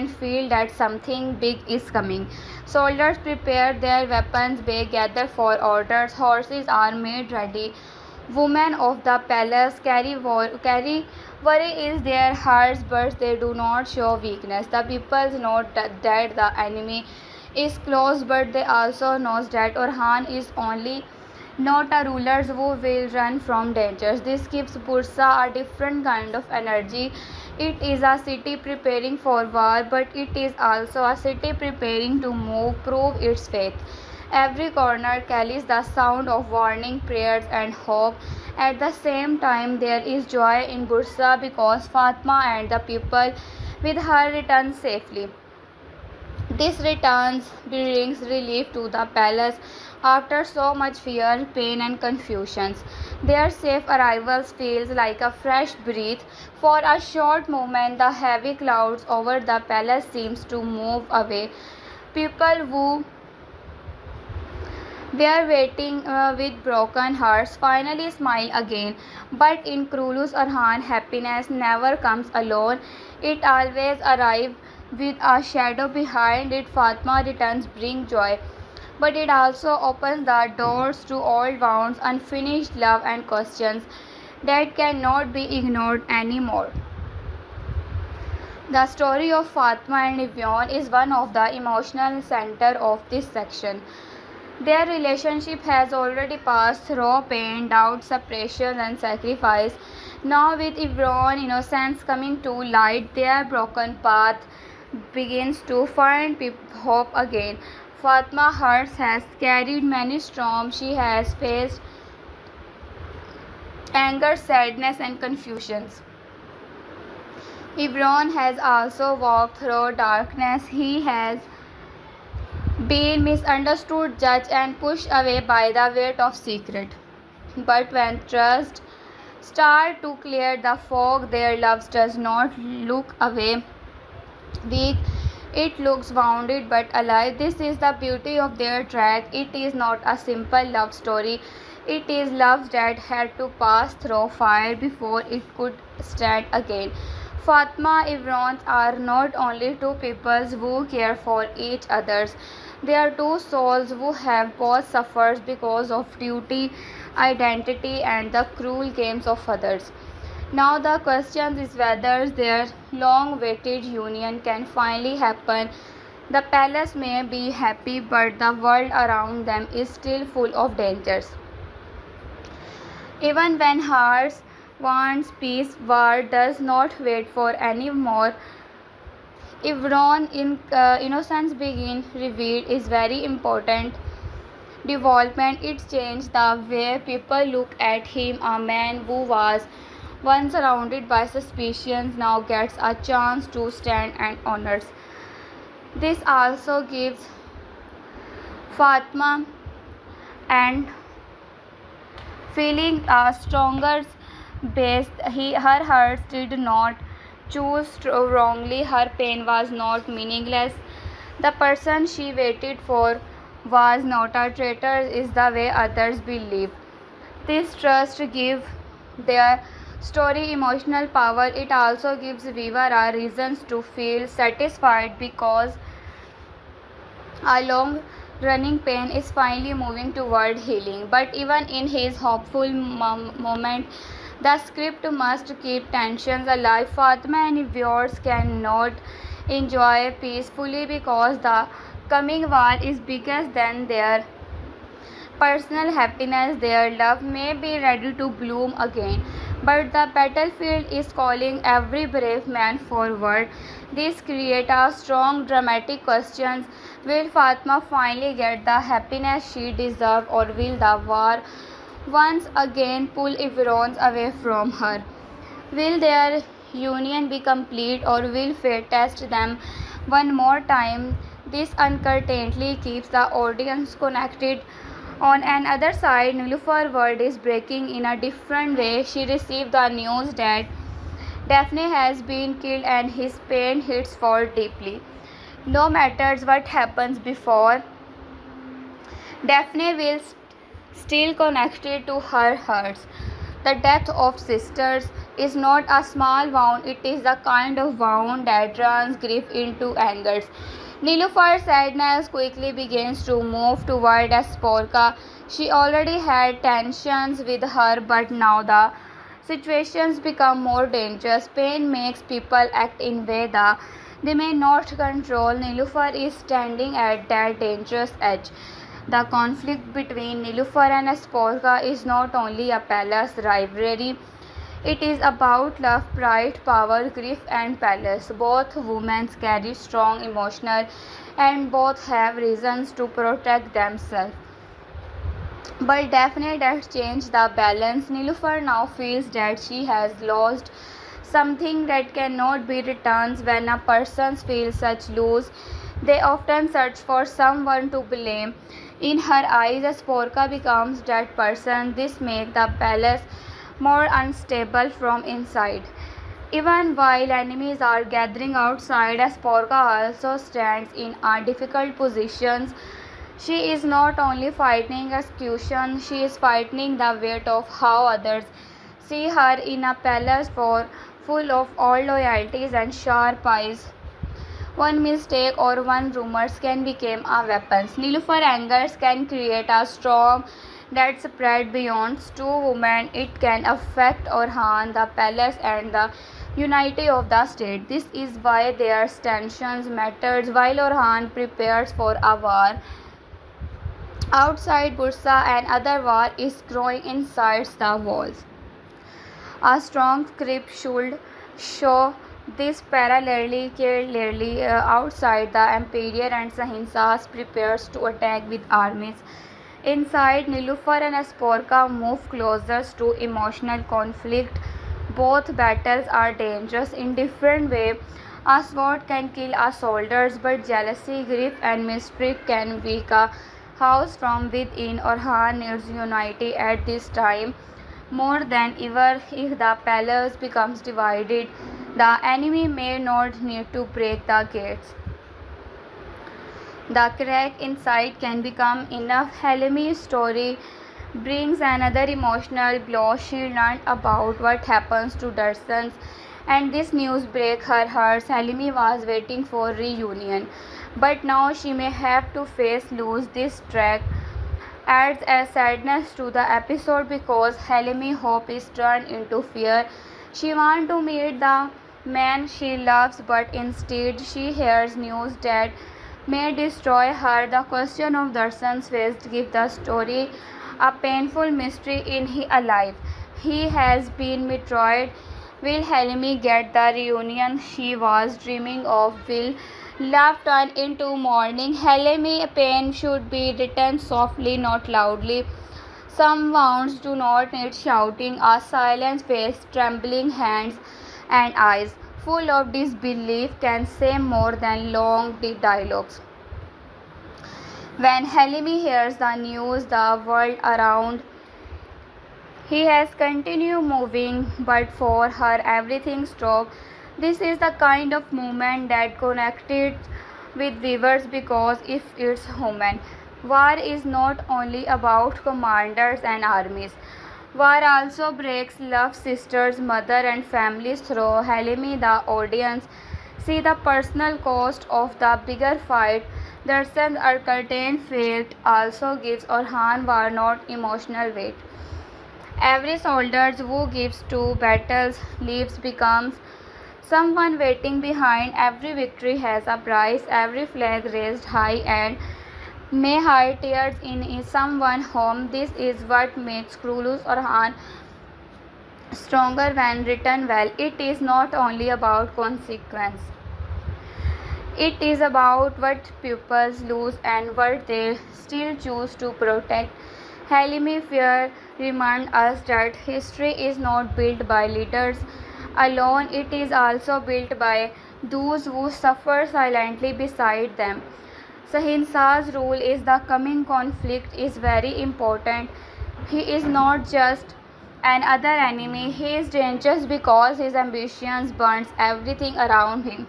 and feel that something big is coming. Soldiers prepare their weapons, they gather for orders, horses are made ready. Women of the palace carry worry in their hearts, but they do not show weakness. The people know that the enemy is close, but they also know that Orhan is only not a ruler who will run from dangers. This gives Bursa a different kind of energy. It is a city preparing for war, but it is also a city preparing to prove its faith. Every corner carries the sound of warning, prayers, and hope. At the same time, there is joy in Bursa because Fatma and the people with her return safely. This returns brings relief to the palace after so much fear, pain, and confusions. Their safe arrivals feels like a fresh breath. For a short moment, the heavy clouds over the palace seems to move away. People who were waiting with broken hearts finally smile again. But in Krulu's Orhan, happiness never comes alone. It always arrives with a shadow behind it. Fatma returns bring joy, but it also opens the doors to old wounds, unfinished love, and questions that cannot be ignored anymore. The story of Fatma and Evian is one of the emotional center of this section. Their relationship has already passed through pain, doubt, separation, and sacrifice. Now, with Evian innocence coming to light, their broken path begins to find hope again. Fatma Hearts has carried many storms. She has faced anger, sadness, and confusions. Ibron has also walked through darkness. He has been misunderstood, judged, and pushed away by the weight of secret. But when trust starts to clear the fog, their love does not look away weak. It looks wounded but alive. This is the beauty of their track. It is not a simple love story. It is love that had to pass through fire before it could stand again. Fatma Ivrons are not only two peoples who care for each other. They are two souls who have both suffered because of duty, identity, and the cruel games of others. Now the question is whether their long-awaited union can finally happen. The palace may be happy, but the world around them is still full of dangers. Even when hearts wants peace, war does not wait for any more. Ivron in innocence begin revealed is very important development. It changed the way people look at him. A man who was once surrounded by suspicions now gets a chance to stand and honors. This also gives Fatma and feeling a stronger base. Her heart did not choose wrongly. Her pain was not meaningless. The person she waited for was not a traitor, is the way others believe. This trust gives their story emotional power. It also gives viewer a reasons to feel satisfied because a long running pain is finally moving toward healing. But even in his hopeful moment, the script must keep tensions alive. Fatma and viewers cannot enjoy peacefully because the coming war is bigger than their personal happiness. Their love may be ready to bloom again, but the battlefield is calling every brave man forward. This creates a strong dramatic question. Will Fatma finally get the happiness she deserves, or will the war once again pull Ivrons away from her? Will their union be complete, or will fate test them one more time? This uncertainty keeps the audience connected. On another side, Nilufar's world is breaking in a different way. She received the news that Daphne has been killed and his pain hits her deeply. No matter what happens before, Daphne will still connected to her heart. The death of sisters is not a small wound, it is the kind of wound that turns grief into anger. Nilufar's sadness quickly begins to move toward Asporka. She already had tensions with her, but now the situations become more dangerous. Pain makes people act in ways that they may not control. Nilufar is standing at that dangerous edge. The conflict between Nilufar and Asporka is not only a palace rivalry, it is about love, pride, power, grief, and palace. Both women carry strong emotional and both have reasons to protect themselves. But definitely that changed the balance. Nilufar now feels that she has lost something that cannot be returned. When a person feels such loss, they often search for someone to blame. In her eyes, Asporka becomes that person. This makes the palace more unstable from inside. Even while enemies are gathering outside, Asporka also stands in a difficult position. She is not only fighting execution, she is fighting the weight of how others see her in a palace full of all loyalties and sharp eyes. One mistake or one rumors can become a weapon. Nilufar angers can create a storm that spread beyond two women. It can affect Orhan, the palace, and the unity of the state. This is why their tensions matters. While Orhan prepares for a war outside, Bursa, and other war is growing inside the walls. A strong script should show this parallelly clearly outside. The Emperor and Sahinsas prepares to attack with armies. Inside, Nilufar and Asporka move closer to emotional conflict. Both battles are dangerous in different ways. A sword can kill a soldier, but jealousy, grief, and mystery can weaken a house from within. Orhan needs unity at this time more than ever. If the palace becomes divided, the enemy may not need to break the gates. The crack inside can become enough. Helmi's story brings another emotional blow. She learned about what happens to Darsans, and this news breaks her heart. Helmi was waiting for reunion, but now she may have to face lose. This track adds a sadness to the episode because Helmi hope is turned into fear. She wants to meet the man she loves, but instead she hears news that may destroy her. The question of Darshan's face gives the story a painful mystery. In he alive? He has been betrayed. Will Helmi get the reunion she was dreaming of? Will love turn into mourning? Helmi pain should be written softly, not loudly. Some wounds do not need shouting. A silent face, trembling hands, and eyes full of disbelief can say more than long dialogues. When Helmi hears the news, the world around he has continued moving, but for her everything stopped. This is the kind of moment that connected with viewers because if it's human. War is not only about commanders and armies. War also breaks love, sisters, mother, and families through Helmi. The audience see the personal cost of the bigger fight. Darshan's curtain fate also gives Orhan war not emotional weight. Every soldier who gives two battles leaves becomes someone waiting behind. Every victory has a price. Every flag raised high and may hide tears in someone's home. This is what makes Krulus Orhan stronger when written well. It is not only about consequence. It is about what pupils lose and what they still choose to protect. Helmi Fear reminds us that history is not built by leaders alone, it is also built by those who suffer silently beside them. Sahinsa's role in the coming conflict is very important. He is not just another enemy, he is dangerous because his ambitions burns everything around him.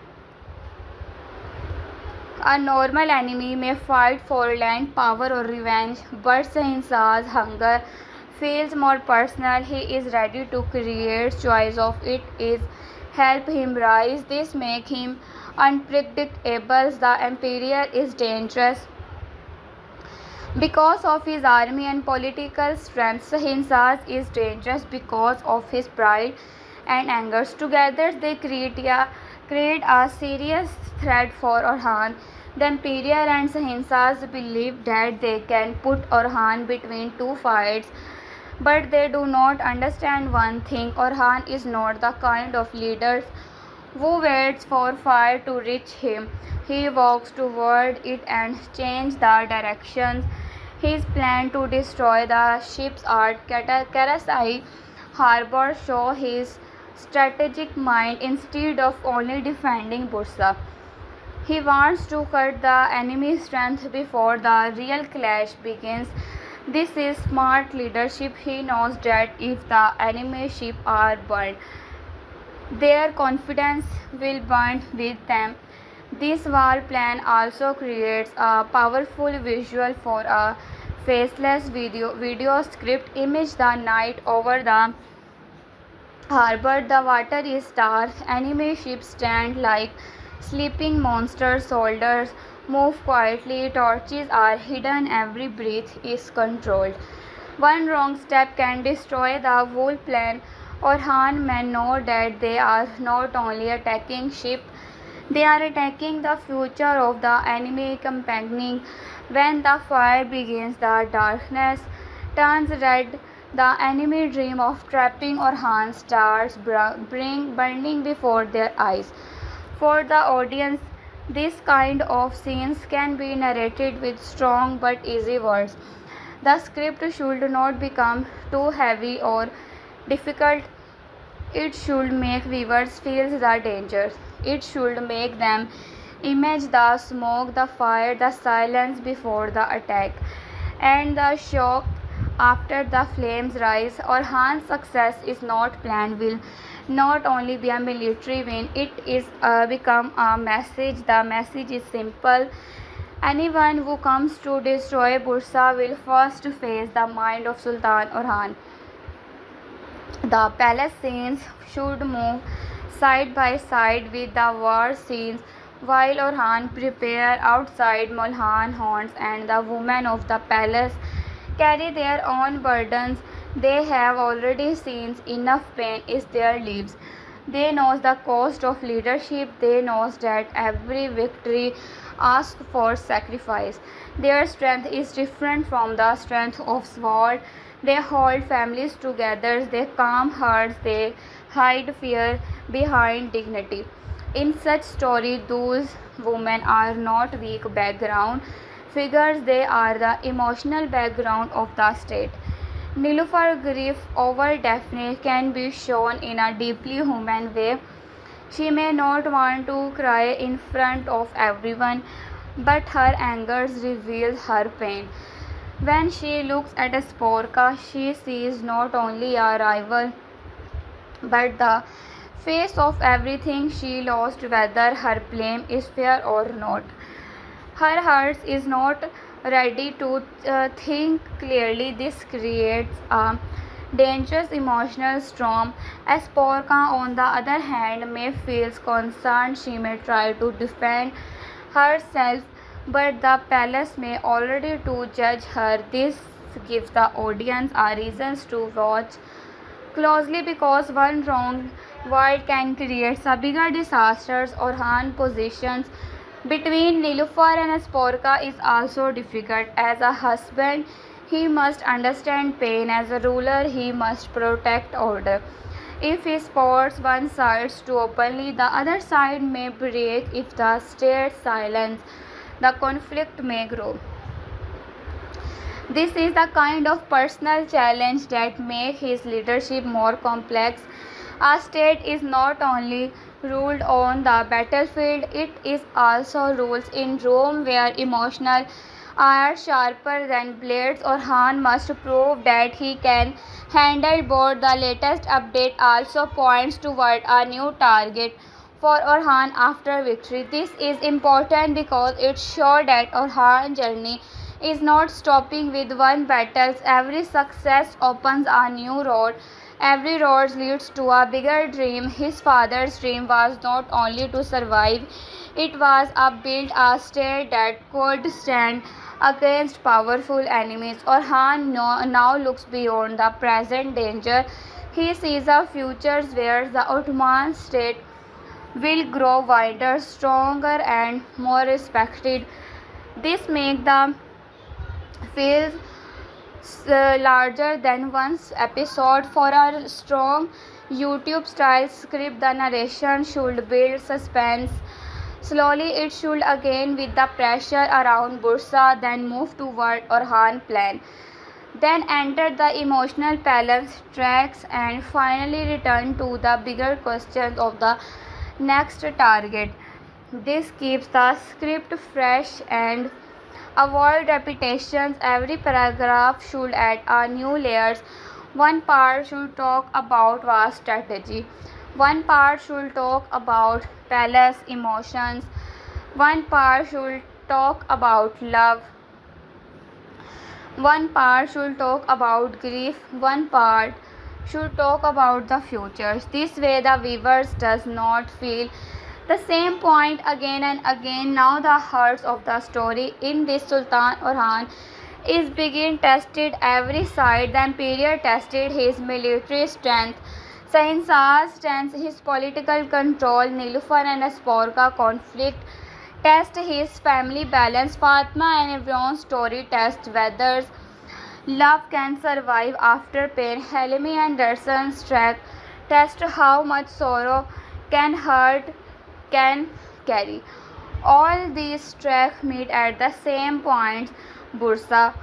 A normal enemy may fight for land, power, or revenge, but Sahinsa's hunger feels more personal. He is ready to create choice of it is help him rise. This make him unpredictable. The emperor is dangerous because of his army and political strength. Hinsas is dangerous because of his pride and anger. Together they create a serious threat for Orhan. The Emperor and Hinsas believe that they can put Orhan between two fights, but they do not understand one thing. Orhan is not the kind of leader who waits for fire to reach him. He walks toward it and changes the directions. His plan to destroy the ships at Karasai harbor show his strategic mind instead of only defending Bursa. He wants to cut the enemy's strength before the real clash begins. This is smart leadership. He knows that if the enemy ships are burned, their confidence will burn with them. This war plan also creates a powerful visual for a faceless video script image. The night over the harbor, the water is dark. Enemy ships stand like sleeping monsters. Soldiers move quietly. Torches are hidden. Every breath is controlled. One wrong step can destroy the whole plan. Orhan men know that they are not only attacking ship, they are attacking the future of the enemy company. When the fire begins, the darkness turns red. The enemy dream of trapping Orhan starts burning before their eyes. For the audience, this kind of scenes can be narrated with strong but easy words. The script should not become too heavy or difficult. It should make viewers feel the dangers. It should make them imagine the smoke, the fire, the silence before the attack, and the shock after the flames rise. Orhan's success is not planned will not only be a military win, it is become a message. The message is simple. Anyone who comes to destroy Bursa will first face the mind of Sultan Orhan. The palace scenes should move side by side with the war scenes while Orhan prepare outside. Mulhan haunts and the women of the palace carry their own burdens. They have already seen enough pain in their lives. They know the cost of leadership. They know that every victory asks for sacrifice. Their strength is different from the strength of sword. They hold families together. They calm hearts. They hide fear behind dignity. In such story, those women are not weak background figures. They are the emotional background of the state. Nilufar's grief over Daphne can be shown in a deeply human way. She may not want to cry in front of everyone, but her anger reveals her pain. When she looks at Sporka, she sees not only a rival, but the face of everything she lost, whether her blame is fair or not. Her heart is not ready to think clearly. This creates a dangerous emotional storm. Sporka, on the other hand, may feel concerned. She may try to defend herself, but the palace may already to judge her. This gives the audience a reason to watch closely because one wrong word can create a bigger disaster. Orhan positions between Nilufar and Sporka is also difficult. As a husband, he must understand pain. As a ruler, he must protect order. If he supports one side too openly, the other side may break. If the state silence, the conflict may grow. This is the kind of personal challenge that makes his leadership more complex. A state is not only ruled on the battlefield, it is also ruled in Rome, where emotional are sharper than blades. Orhan must prove that he can handle both. The latest update also points toward a new target for Orhan after victory. This is important because it shows that Orhan's journey is not stopping with one battle. Every success opens a new road. Every road leads to a bigger dream. His father's dream was not only to survive, it was to build a state that could stand against powerful enemies. Orhan now looks beyond the present danger. He sees a future where the Ottoman state will grow wider, stronger, and more respected. This makes the film larger than one's episode. For a strong YouTube style script, the narration should build suspense. Slowly, it should again with the pressure around Bursa, then move toward Orhan plan. Then enter the emotional balance tracks and finally return to the bigger questions of the next target. This keeps the script fresh and avoid repetitions. Every paragraph should add a new layers. One part should talk about war strategy. One part should talk about palace emotions. One part should talk about love. One part should talk about grief. One part should talk about the futures. This way the viewers does not feel the same point again and again. Now the hearts of the story in this Sultan Orhan is being tested every side. The emperor tested his military strength, Sahinsaz strength, his political control, Nilufar and Asporka conflict test his family balance, Fatma and Evron's story test whether love can survive after pain, Helmi and Darshan's track test how much sorrow can hurt can carry. All these tracks meet at the same point, Bursa.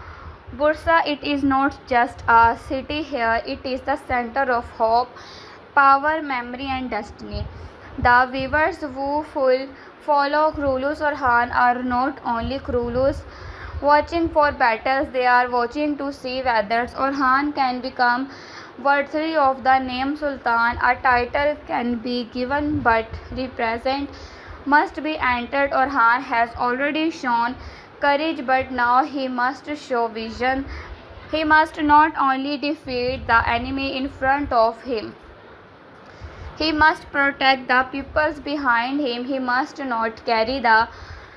Bursa, it is not just a city here, it is the center of hope, power, memory, and destiny. The viewers who follow Krulus Orhan are not only Krulus watching for battles, they are watching to see whether Orhan can become worthy of the name Sultan. A title can be given, but represent must be entered. Orhan has already shown courage, but now he must show vision. He must not only defeat the enemy in front of him, he must protect the peoples behind him. He must not carry the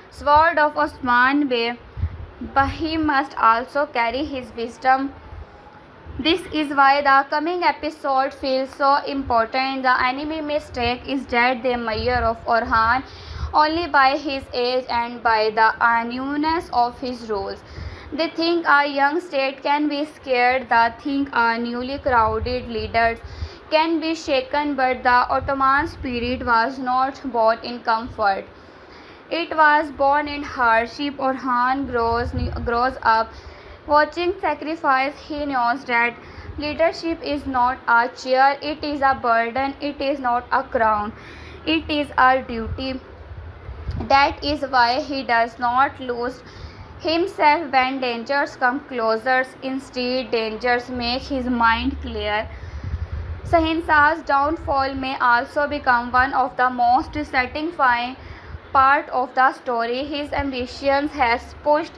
sword of Osman Bey, but he must also carry his wisdom. This is why the coming episode feels so important. The enemy mistake is that they measure of Orhan only by his age and by the newness of his rules. They think a young state can be scared. They think a newly crowded leaders can be shaken, but the Ottoman spirit was not born in comfort. It was born in hardship. Orhan grows up watching sacrifice. He knows that leadership is not a chair, it is a burden, it is not a crown, it is a duty. That is why he does not lose himself when dangers come closer. Instead, dangers make his mind clear. Sahinsaz's downfall may also become one of the most satisfying part of the story. His ambitions has pushed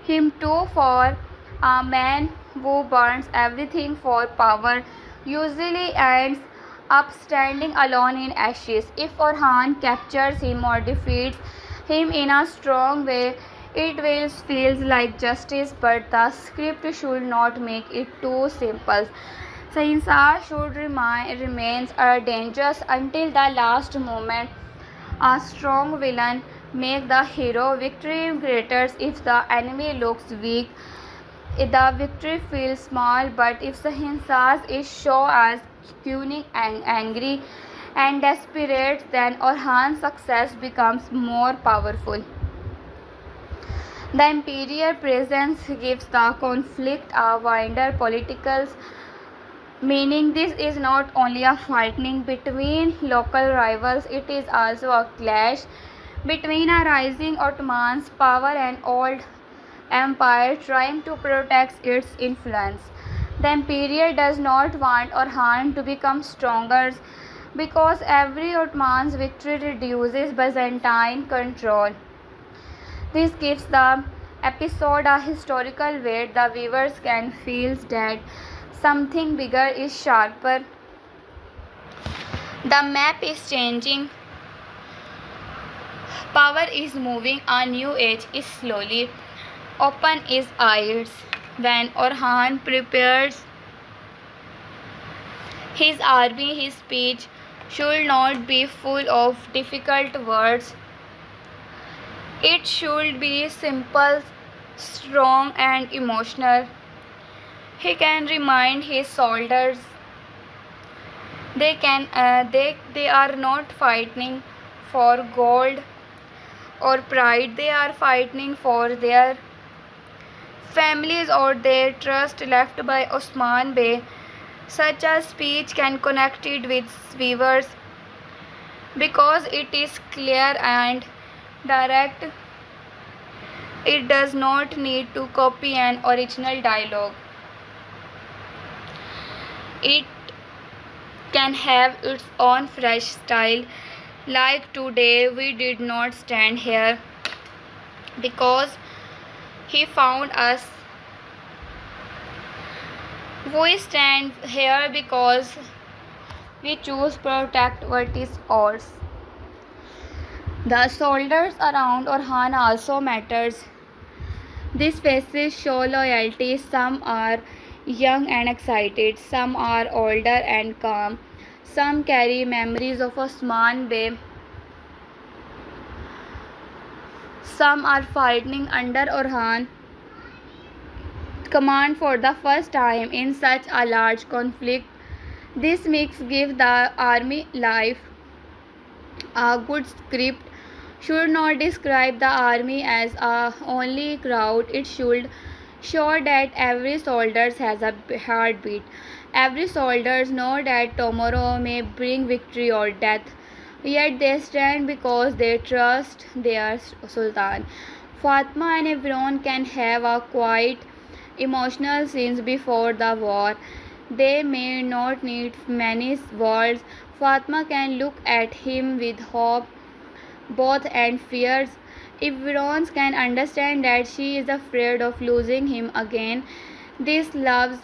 him too far. A man who burns everything for power usually ends up standing alone in ashes. If Orhan captures him or defeats him in a strong way, it will feel like justice, but the script should not make it too simple. Sahinsaz should remain dangerous until the last moment. A strong villain makes the hero victory greater. If the enemy looks weak, the victory feels small. But if Sahinsaz is shown as cunning and angry and desperate, then Orhan's success becomes more powerful. The imperial presence gives the conflict a wider political meaning. This is not only a fighting between local rivals, it is also a clash between a rising Ottoman power and old empire trying to protect its influence. The emperor does not want Orhan to become stronger because every Ottoman victory reduces Byzantine control. This gives the episode a historical weight, the viewers can feel that something bigger is sharper. The map is changing, power is moving, a new age is slowly open its eyes. When Orhan prepares his army, his speech should not be full of difficult words. It should be simple, strong, and emotional. He can remind his soldiers they are not fighting for gold or pride. They are fighting for their families or their trust left by Osman Bey. Such a speech can connect it with viewers because it is clear and direct. It does not need to copy an original dialogue. It can have its own fresh style. Like today, we did not stand here because he found us. We stand here because we choose to protect what is ours. The soldiers around Orhan also matters. These faces show loyalty. Some are young and excited, some are older and calm, some carry memories of Osman Bey, some are fighting under Orhan command for the first time in such a large conflict. This mix gives the army life. A good script should not describe the army as a only crowd. It should show that every soldier has a heartbeat. Every soldier knows that tomorrow may bring victory or death. Yet they stand because they trust their Sultan. Fatima and everyone can have a quiet, emotional scenes before the war. They may not need many words. Fatima can look at him with hope, both and fears. If Veron's can understand that she is afraid of losing him again, their love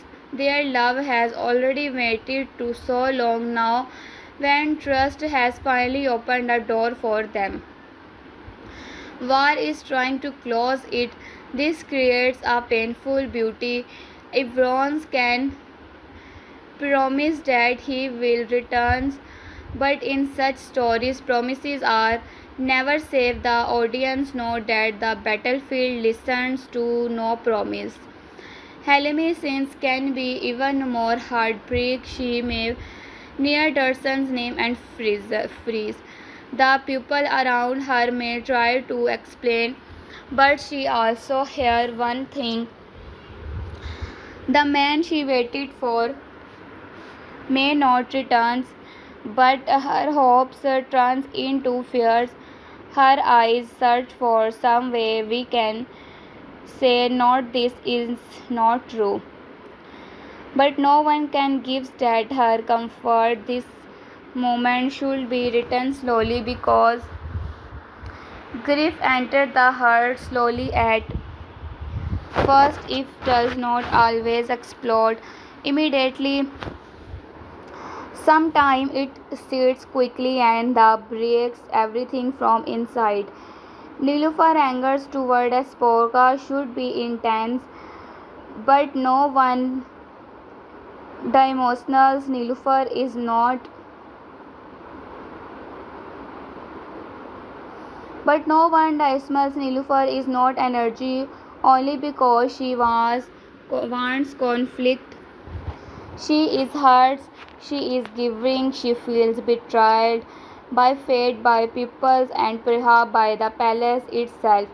has already waited to so long now. When trust has finally opened a door for them, war is trying to close it. This creates a painful beauty. If Veron can promise that he will return, but in such stories, promises are never safe. The audience know that the battlefield listens to no promise. Helmi's scenes can be even more heartbreak. She may near Durson's name and freeze. The people around her may try to explain, but she also hears one thing. The man she waited for may not return, but her hopes turn into fears. Her eyes search for some way we can say not this is not true. But no one can give that her comfort. This moment should be written slowly because grief enters the heart slowly at first. It does not always explode immediately. Sometimes it sits quickly and breaks everything from inside. Nilüfer anger toward Sporka should be intense, but no one the emotional Nilüfer is not. But no one decimal Nilüfer is not energy only because she wants conflict. She is hurt, she is giving, she feels betrayed by fate, by peoples, and perhaps by the palace itself.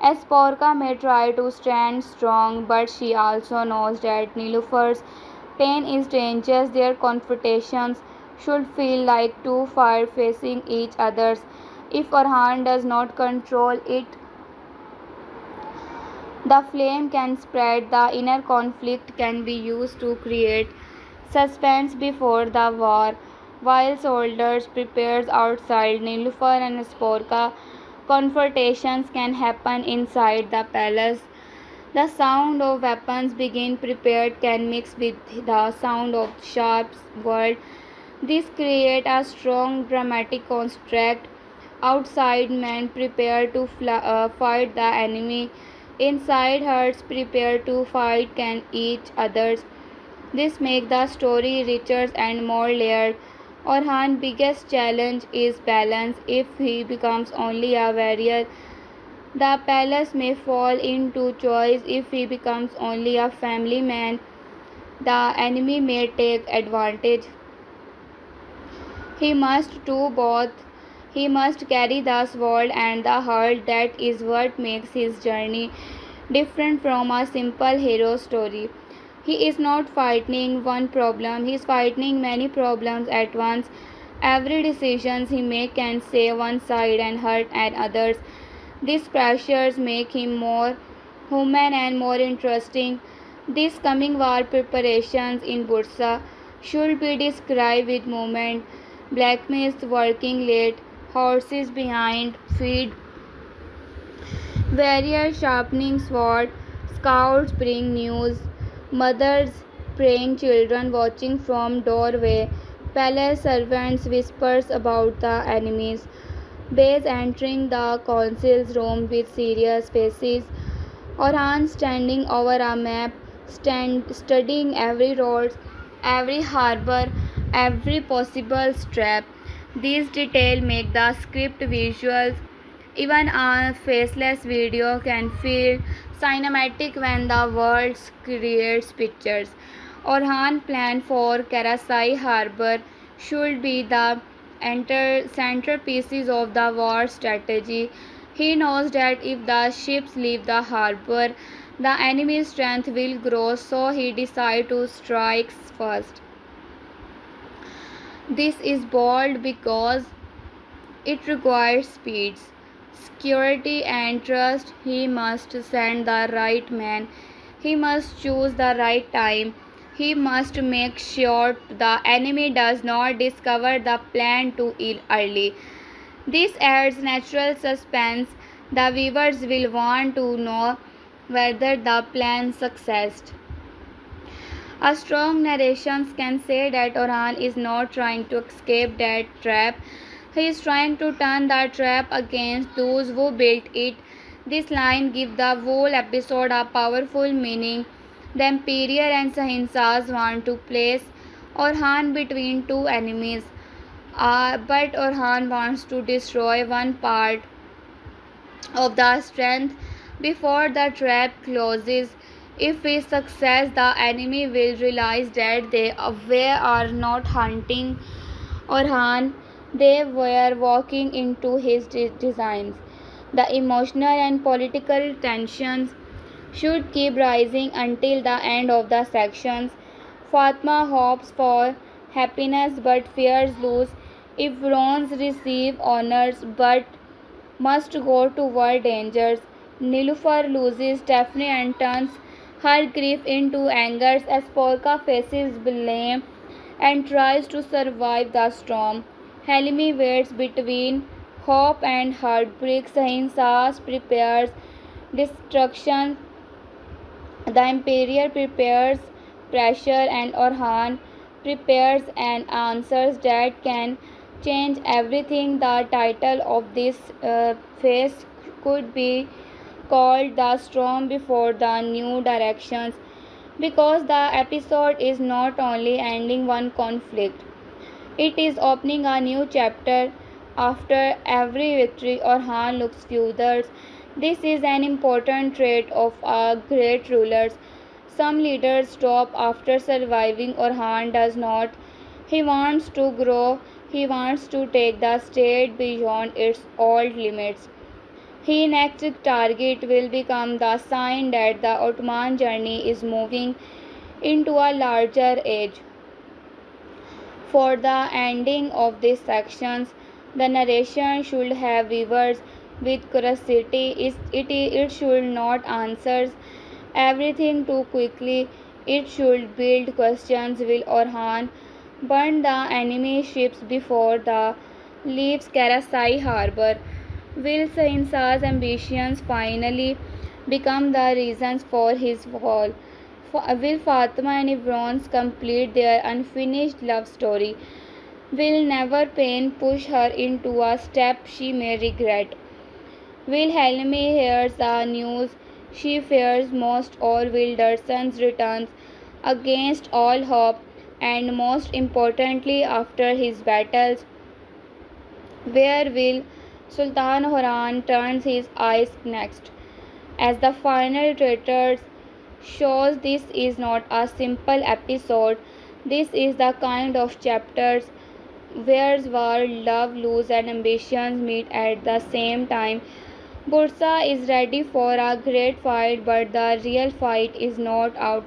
Esporka may try to stand strong, but she also knows that Nilüfer's pain is dangerous. Their confrontations should feel like two fires facing each other. If Orhan does not control it, the flame can spread. The inner conflict can be used to create suspense before the war. While soldiers prepare outside, Nilüfer and Sporka confrontations can happen inside the palace. The sound of weapons being prepared can mix with the sound of sharp words. This creates a strong dramatic contrast. Outside, men prepare to fight the enemy. Inside, hearts prepare to fight can each other. This makes the story richer and more layered. Orhan's biggest challenge is balance. If he becomes only a warrior, the palace may fall into choice. If he becomes only a family man, the enemy may take advantage. He must do both. He must carry the sword and the heart. That is what makes his journey different from a simple hero story. He is not fighting one problem, he is fighting many problems at once. Every decision he makes can save one side and hurt others. These pressures make him more human and more interesting. These coming war preparations in Bursa should be described with movement, blacksmiths working late, horses behind feed, warriors sharpening sword, scouts bring news, mothers praying, children watching from doorway, palace servants whispers about the enemies, beys entering the council's room with serious faces, Orhan standing over a map, studying every road, every harbour, every possible step. These details make the script visuals. Even a faceless video can feel cinematic when the world creates pictures. Orhan plan for Karasai Harbour should be the centerpieces of the war strategy. He knows that if the ships leave the harbour, the enemy's strength will grow, so he decides to strike first. This is bold because it requires speed, security, and trust. He must send the right man. He must choose the right time. He must make sure the enemy does not discover the plan too early. This adds natural suspense. The viewers will want to know whether the plan succeeded. A strong narration can say that Orhan is not trying to escape that trap. He is trying to turn the trap against those who built it. This line gives the whole episode a powerful meaning. The Emperor and Sahinsas want to place Orhan between two enemies. But Orhan wants to destroy one part of the strength before the trap closes. If he succeeds, the enemy will realize that they are not hunting Orhan, they were walking into his designs. The emotional and political tensions should keep rising until the end of the sections. Fatma hopes for happiness but fears lose. If Bronze receive honors but must go toward dangers, Nilufar loses Stephanie and turns her grief into anger as Polka faces blame and tries to survive the storm. Helmi waits between hope and heartbreak. Sahinsas prepares destruction. The Emperor prepares pressure, and Orhan prepares an answers that can change everything. The title of this phase could be called The Storm Before the New Directions because the episode is not only ending one conflict, it is opening a new chapter. After every victory, Orhan looks furious. This is an important trait of great rulers. Some leaders stop after surviving. Orhan does not. He wants to grow. He wants to take the state beyond its old limits. His next target will become the sign that the Ottoman journey is moving into a larger age. For the ending of these sections, the narration should have viewers with curiosity. It should not answer everything too quickly. It should build questions. Will Orhan burn the enemy ships before the leaves Karasai harbor? Will Sahinsa's ambitions finally become the reasons for his fall? Will Fatima and Evron's complete their unfinished love story? Will never pain push her into a step she may regret? Will Helmi hears the news she fears most, or will Darshan's returns against all hope, and most importantly after his battles, where will Sultan Orhan turn his eyes next? As the final traitor shows, this is not a simple episode. This is the kind of chapters where war, love, lose, and ambitions meet at the same time. Bursa is ready for a great fight, but the real fight is not out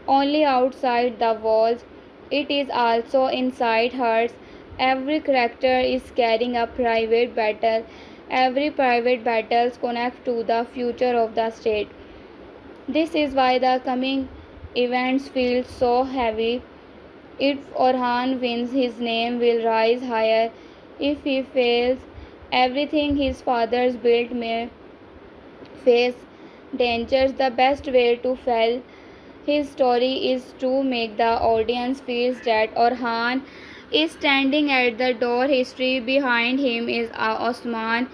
only outside the walls, it is also inside hearts. Every character is carrying a private battle. Every private battle connects to the future of the state. This is why the coming events feel so heavy. If Orhan wins, his name will rise higher. If he fails, everything his fathers built may face dangers. The best way to fail his story is to make the audience feel that Orhan is standing at the door. History behind him is Osman.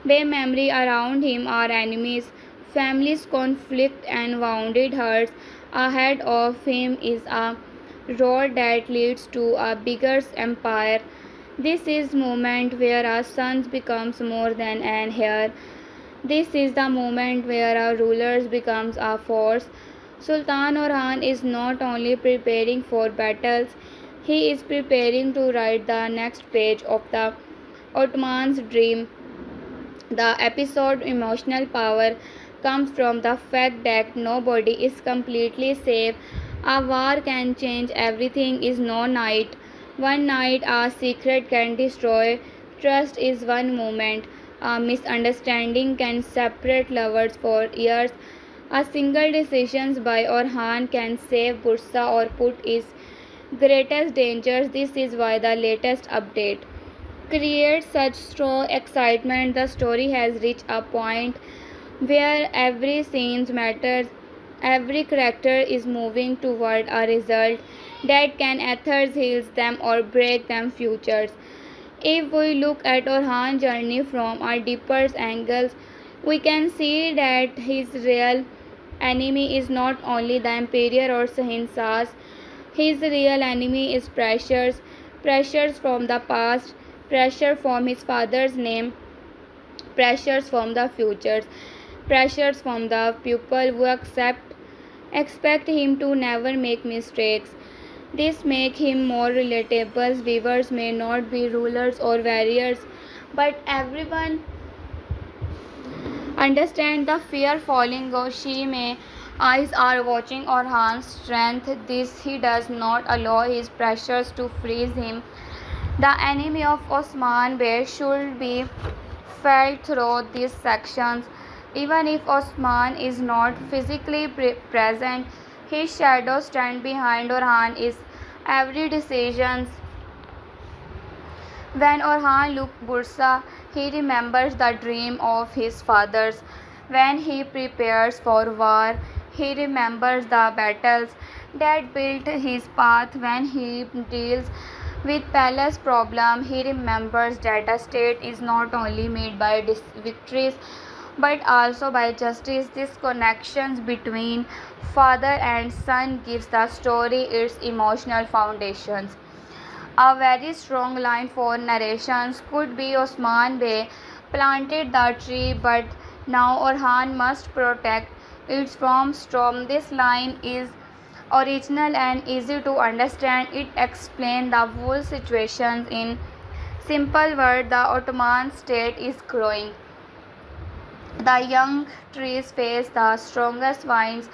Their memory around him are enemies, families, conflict, and wounded hearts. Ahead of him is a road that leads to a bigger empire. This is moment where a son becomes more than an heir. This is the moment where a ruler becomes a force. Sultan Orhan is not only preparing for battles, he is preparing to write the next page of the Ottoman's dream. The episode emotional power comes from the fact that nobody is completely safe. A war can change everything is no night. One night a secret can destroy trust is one moment. A misunderstanding can separate lovers for years. A single decision by Orhan can save Bursa or put its greatest dangers. This is why the latest update creates such strong excitement. The story has reached a point where every scene matters. Every character is moving toward a result that can either heal them or break them futures. If we look at Orhan's journey from a deeper angle, we can see that his real enemy is not only the emperor or Sahinsas. His real enemy is pressures from the past, pressure from his father's name, pressures from the futures, pressures from the people who expect him to never make mistakes. This makes him more relatable. Viewers may not be rulers or warriors, but everyone understand the fear falling Goshime eyes are watching Orhan's strength. This he does not allow his pressures to freeze him. The enemy of Osman Bey should be felt through these sections. Even if Osman is not physically present, his shadow stands behind Orhan is every decision. When Orhan looks Bursa, he remembers the dream of his fathers. When he prepares for war, he remembers the battles that built his path. When he deals with palace problem, he remembers that a state is not only made by victories but also by justice. These connections between father and son gives the story its emotional foundations. A very strong line for narrations could be Osman Bey planted the tree, but now Orhan must protect it from storm. This line is original and easy to understand. It explains the whole situation in simple words. The Ottoman state is growing. The young trees face the strongest winds.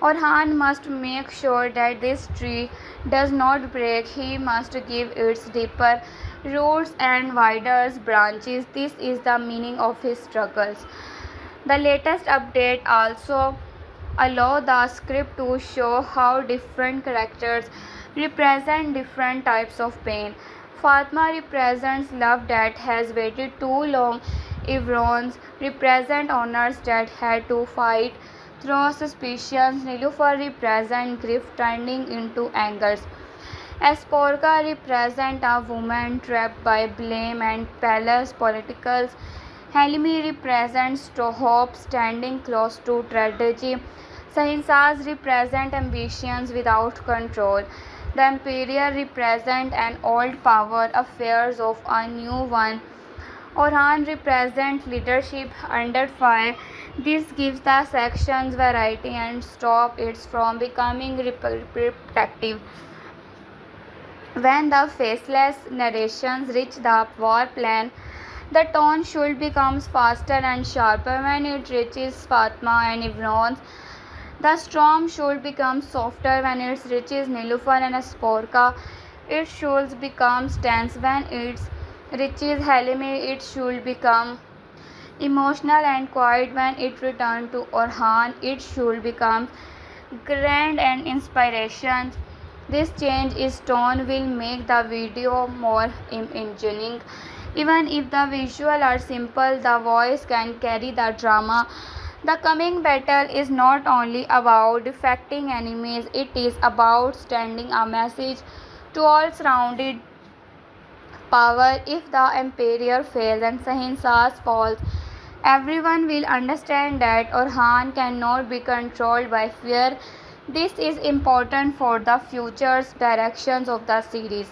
Orhan must make sure that this tree does not break. He must give it deeper roots and wider branches. This is the meaning of his struggles. The latest update also allow the script to show how different characters represent different types of pain. Fatma represents love that has waited too long. Evrons represent honors that had to fight through suspicions. Nilufar represent grief turning into anger. Esporga represent a woman trapped by blame and palace politicals. Helmi represents hope standing close to tragedy. Sahinsas represent ambitions without control. The Emperor represent an old power, affairs of a new one. Orhan represent leadership under fire. This gives the sections variety and stop it from becoming repetitive. When the faceless narrations reach the war plan, the tone should become faster and sharper. When it reaches Fatma and Ibrons, the storm should become softer. When it reaches Nilufar and Sporka, it should become tense. When it reaches Halimi, it should become emotional and quiet. When it returns to Orhan, it should become grand and inspiration. This change in tone will make the video more engaging. Even if the visuals are simple, the voice can carry the drama. The coming battle is not only about defeating enemies, it is about sending a message to all surrounded power. If the Emperor fails and Sahinsas falls, everyone will understand that Orhan cannot be controlled by fear. This is important for the future directions of the series.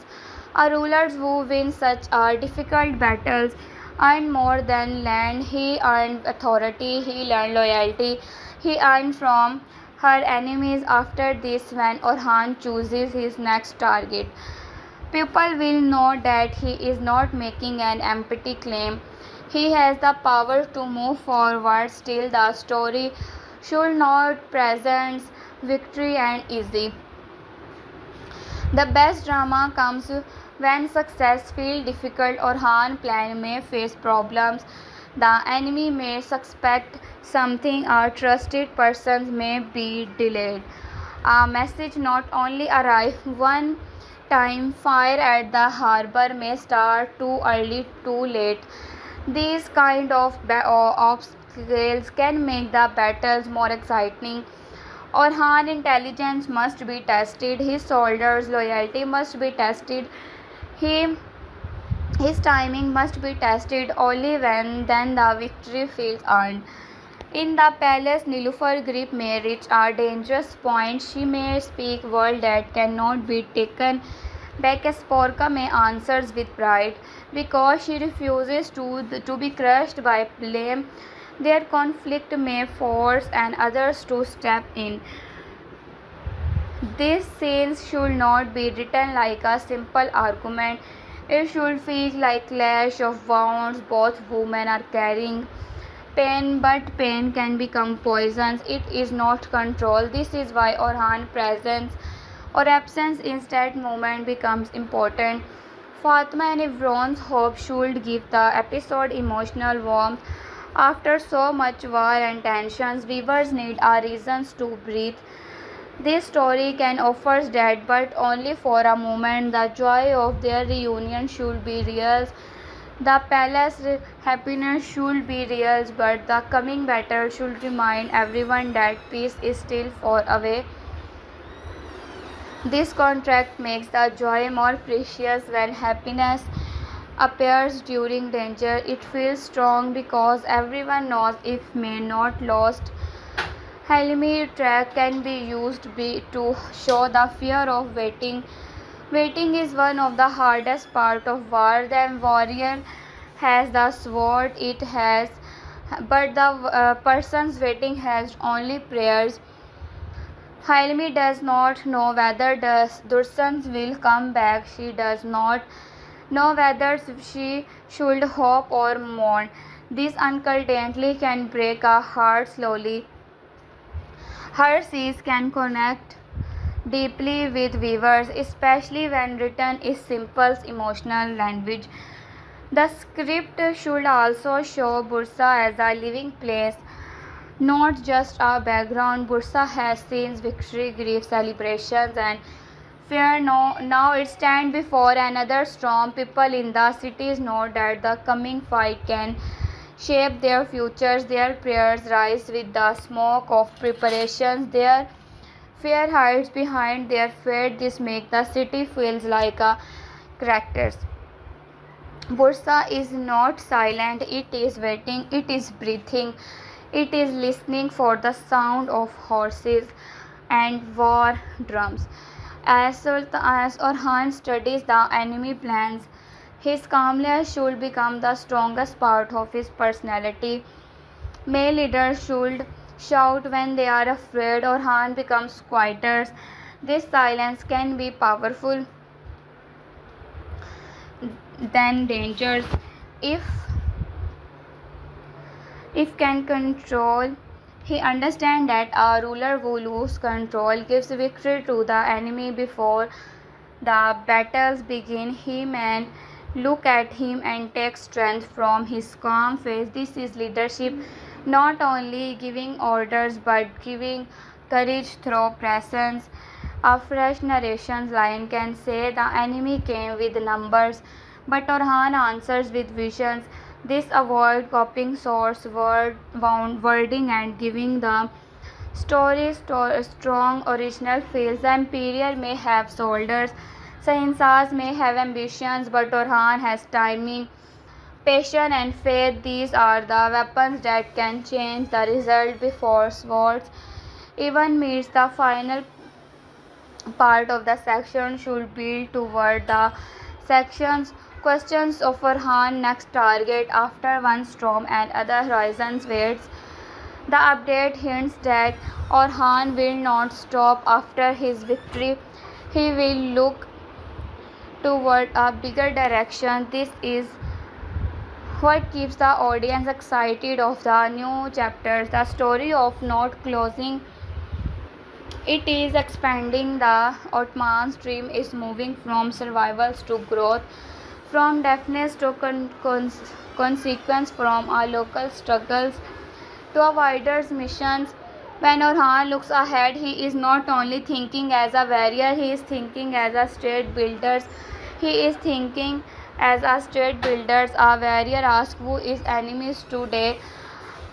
A ruler who wins such difficult battles earned more than land. He earned authority, he learned loyalty, he earned from her enemies. After this, when Orhan chooses his next target, people will know that he is not making an empty claim. He has the power to move forward. Still, the story should not present victory and easy. The best drama comes when success feels difficult. Orhan plan may face problems. The enemy may suspect something. A trusted person may be delayed. A message not only arrive one time. Fire at the harbor may start too early, too late. These kind of obstacles can make the battles more exciting. Orhan's intelligence must be tested. His soldiers' loyalty must be tested. His timing must be tested. Only when then the victory feels earned. In the palace, Nilufar grip may reach a dangerous point. She may speak words that cannot be taken back. Sporka may answer with pride because she refuses to be crushed by blame. Their conflict may force and others to step in. These scenes should not be written like a simple argument. It should feel like clash of wounds. Both women are carrying pain, but pain can become poison. It is not controlled. This is why Orhan's presence or absence in that moment becomes important. Fatma and Evron's hope should give the episode emotional warmth. After so much war and tensions, viewers need a reason to breathe. This story can offer that, but only for a moment. The joy of their reunion should be real. The palace happiness should be real, but the coming battle should remind everyone that peace is still far away. This contract makes the joy more precious. When happiness appears during danger, it feels strong because everyone knows if may not lost. Helmi track can be used to show the fear of waiting. Waiting is one of the hardest part of war. The warrior has the sword, but the person's waiting has only prayers. Helmi does not know whether Dursan will come back. She does not know whether she should hope or mourn. This uncertainty can break a heart slowly. Her scenes can connect deeply with viewers, especially when written in simple emotional language. The script should also show Bursa as a living place, not just a background. Bursa has seen victory, grief, celebrations, and fear. Now it stands before another storm. People in the cities know that the coming fight can shape their futures. Their prayers rise with the smoke of preparations. Their fear hides behind their fate. This makes the city feels like a characters. Bursa is not silent, it is waiting, it is breathing, it is listening for the sound of horses and war drums. As Orhan studies the enemy plans, his calmness should become the strongest part of his personality. Male leaders should shout when they are afraid. Orhan becomes quieter. This silence can be powerful than dangers if can control. He understands that a ruler who loses control gives victory to the enemy before the battles begin. He may look at him and take strength from his calm face. This is leadership, not only giving orders but giving courage through presence. A fresh narration line can say the enemy came with numbers, but Orhan answers with visions. This avoids copying source wording and giving the story strong original feels. The Emperor may have soldiers, Sahinsas may have ambitions, but Orhan has timing, patience, and faith. These are the weapons that can change the result before swords even meets. The final part of the section should build toward the sections questions of Orhan next target after one storm and other horizons waits. The update hints that Orhan will not stop after his victory. He will look toward a bigger direction. This is what keeps the audience excited of the new chapters. The story of not closing, it is expanding. The Ottoman's dream is moving from survival to growth, from deafness to consequence, from our local struggles to a wider missions. When Orhan looks ahead, he is not only thinking as a warrior, he is thinking as a state builder. He is thinking as a state builder. A warrior asks who is enemies today.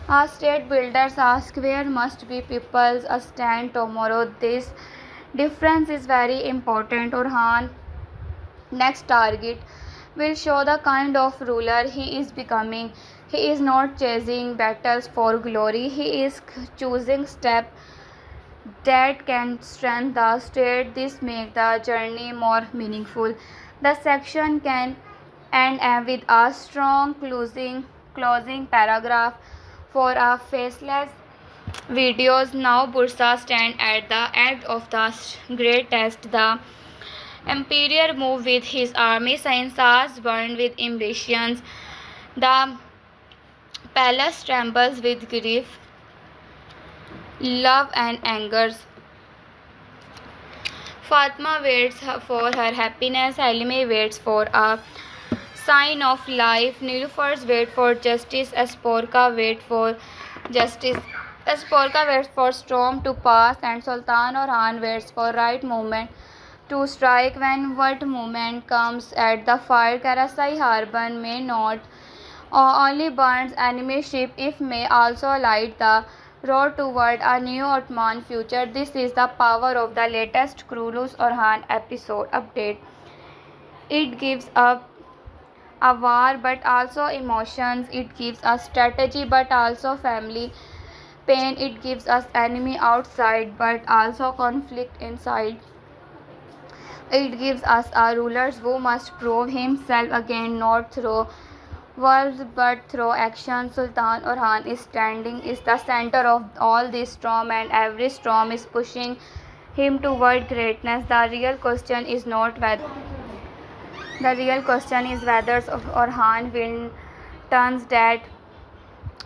A state builders ask where must be peoples stand tomorrow. This difference is very important. Orhan next target will show the kind of ruler he is becoming. He is not chasing battles for glory. He is choosing steps that can strengthen the state. This makes the journey more meaningful. The section can end with a strong closing paragraph for a faceless videos. Now Bursa stand at the end of the great test. The Emperor moved with his army. Sahinsas burned with ambitions. The palace trembles with grief, love, and anger. Fatima waits for her happiness. Halime waits for a sign of life. Nilufars wait for justice. Asporka waits for justice. Asporka waits for storm to pass, and Sultan Orhan waits for right moment to strike. When what moment comes at the fire, Karasai harbor may not only burns enemy ship, if may also light the road toward a new Ottoman future. This is the power of the latest Kurulus Orhan episode update. It gives up a war but also emotions. It gives us strategy but also family pain. It gives us enemy outside but also conflict inside. It gives us a ruler who must prove himself again, not through words but through action. Sultan Orhan is standing is the center of all this storm, and every storm is pushing him toward greatness. The real question is whether Orhan will turns that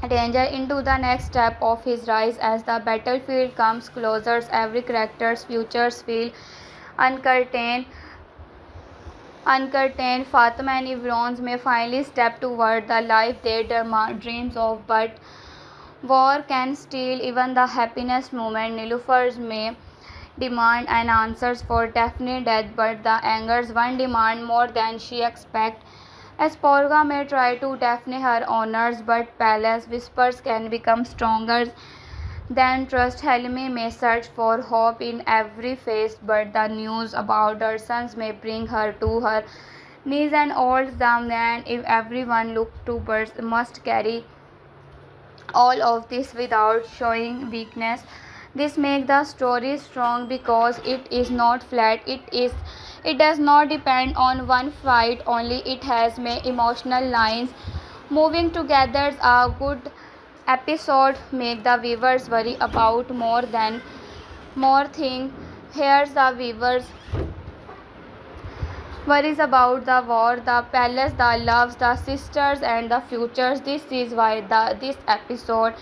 danger into the next step of his rise. As the battlefield comes closer, every character's futures feel uncertain. Fatima and Ivrons may finally step toward the life they dreams of, but war can steal even the happiness moment. Nilufars may demand an answers for definite death, but the angers one demand more than she expects. Esporga may try to deafen her honors, but palace whispers can become stronger than trust. Helmi may search for hope in every face, but the news about her sons may bring her to her knees and holds them. And if everyone looked to birds, must carry all of this without showing weakness. This makes the story strong because it is not flat. It does not depend on one fight only. It has many emotional lines moving together. A good episode make the viewers worry about more thing. Here's the viewers worries about the war, the palace, the loves, the sisters, and the futures. This is why this episode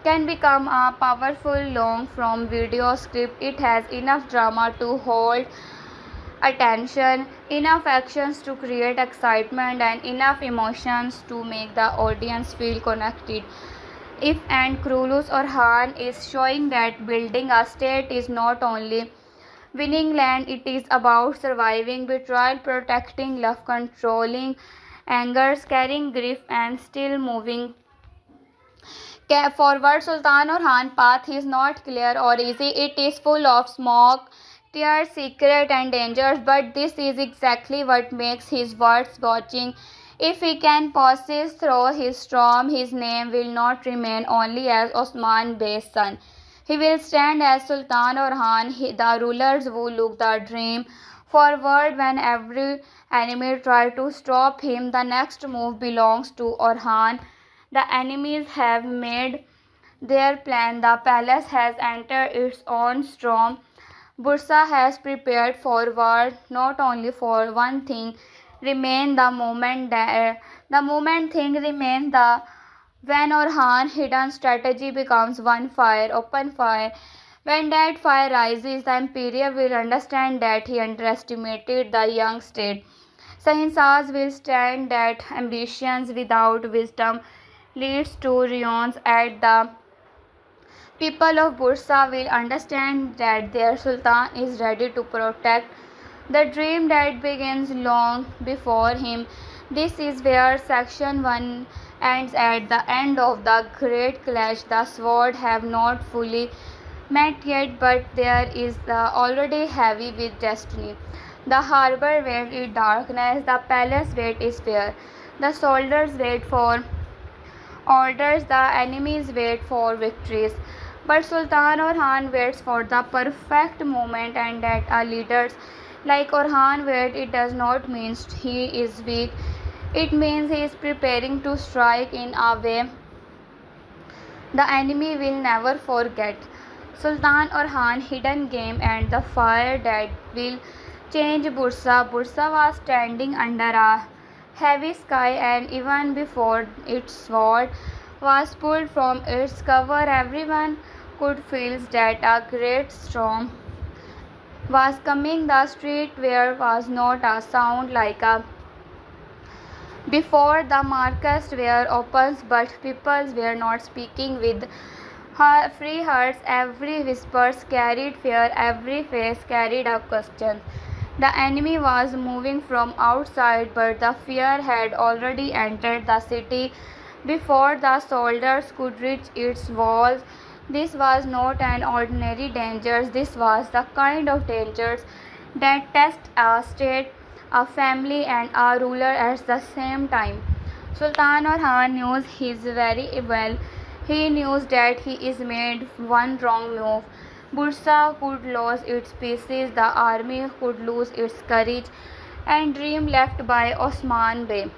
can become a powerful long form video script. It has enough drama to hold attention, enough actions to create excitement, and enough emotions to make the audience feel connected. If and Krulus Orhan is showing that building a state is not only winning land, it is about surviving betrayal, protecting love, controlling anger, carrying grief, and still moving forward. Sultan Orhan path is not clear or easy. It is full of smoke, tears, secret, and dangers. But this is exactly what makes his worth watching. If he can passes through his storm, his name will not remain only as Osman Bey's son. He will stand as Sultan Orhan, the rulers who look the dream forward when every enemy tries to stop him. The next move belongs to Orhan. The enemies have made their plan. The palace has entered its own storm. Bursa has prepared for war. Not only for one thing remain the moment thing remains the when Orhan hidden strategy becomes one fire, open fire. When that fire rises, the emperor will understand that he underestimated the young state. Sahinsas will stand that ambitions without wisdom leads to ruins. At the people of Bursa will understand that their sultan is ready to protect the dream that begins long before him. This is where section 1 ends. At the end of the great clash, the swords have not fully met yet, but there is already heavy with destiny. The harbor waits in darkness, the palace waits is fear. The soldiers wait for orders, the enemies wait for victories. But Sultan Orhan waits for the perfect moment, and that a leaders like Orhan wait, it does not mean he is weak. It means he is preparing to strike in a way the enemy will never forget. Sultan Orhan hidden game and the fire that will change Bursa. Bursa was standing under a heavy sky, and even before its sword was pulled from its cover, everyone could feel that a great storm was coming. The street where was not a sound like a before. The markets were open, but people were not speaking with free hearts. Every whisper carried fear, every face carried a question. The enemy was moving from outside, but the fear had already entered the city before the soldiers could reach its walls. This was not an ordinary danger. This was the kind of danger that tests a state, a family, and a ruler at the same time. Sultan Orhan knew his very well. He knew that he is made one wrong move. Bursa could lose its pieces, the army could lose its courage, and dream left by Osman Bey.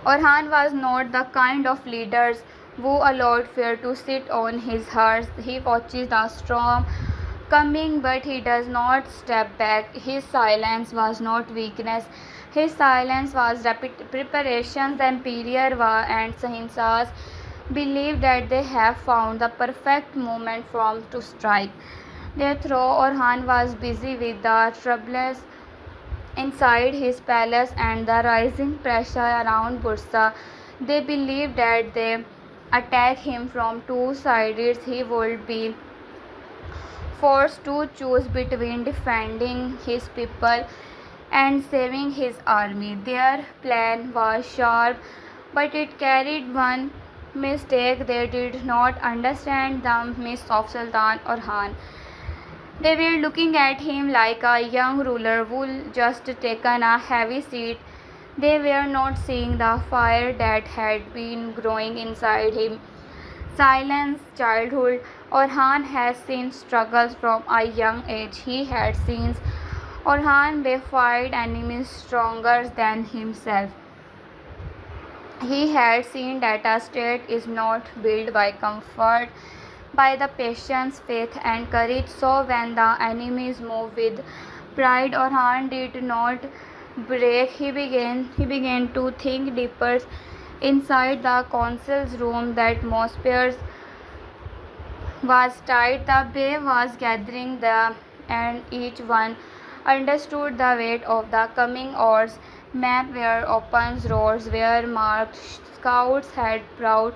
Orhan was not the kind of leader who allowed fear to sit on his heart. He watches the storm coming, but he does not step back. His silence was not weakness. His silence was preparation. The Emperor and Sahinsas believed that they have found the perfect moment to strike. Therefore, Orhan was busy with the troubles inside his palace and the rising pressure around Bursa. They believed that they attack him from two sides. He would be forced to choose between defending his people and saving his army. Their plan was sharp, but it carried one mistake. They did not understand the myth of Sultan Orhan. They were looking at him like a young ruler who just taken a heavy seat. They were not seeing the fire that had been growing inside him. Silence, childhood. Orhan has seen struggles from a young age. He had seen Orhan fight enemies stronger than himself. He had seen that a state is not built by comfort, by the patience, faith, and courage. So when the enemies moved with pride, Orhan did not break. He began to think deeper. Inside the council's room, the atmosphere was tight. The bay was gathering, and each one understood the weight of the coming odds. Maps were open, roads were marked, scouts had brought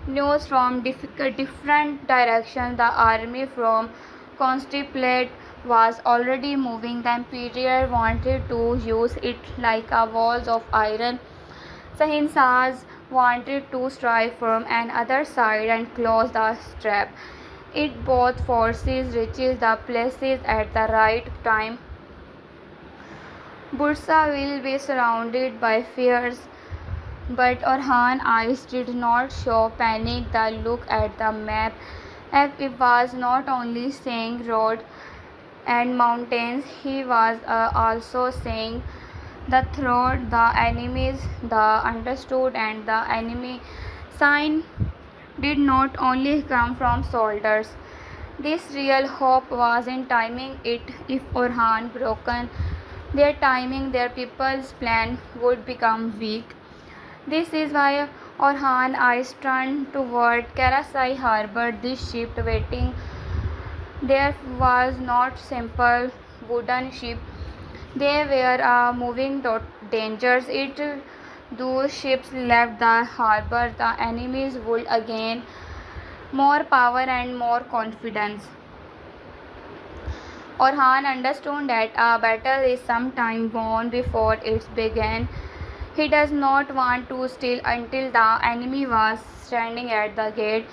news from different directions. The army from Constantinople was already moving. The emperor wanted to use it like a walls of iron. Sahinsas wanted to strike from another side and close the trap. It both forces reaches the places at the right time. Bursa will be surrounded by fears, but Orhan's eyes did not show panic. The look at the map, it was not only saying road and mountains, he was also saying the throat, the enemies, the understood, and the enemy sign did not only come from soldiers. This real hope was in timing. It if Orhan broken their timing, their people's plan would become weak. This is why Orhan eyes turned toward Karasai harbor. This ship waiting there was not simple wooden ship. They were moving dangers. It those ships left the harbor, the enemies would again more power and more confidence. Orhan understood that a battle is sometimes won before it began. He does not want to steal until the enemy was standing at the gate.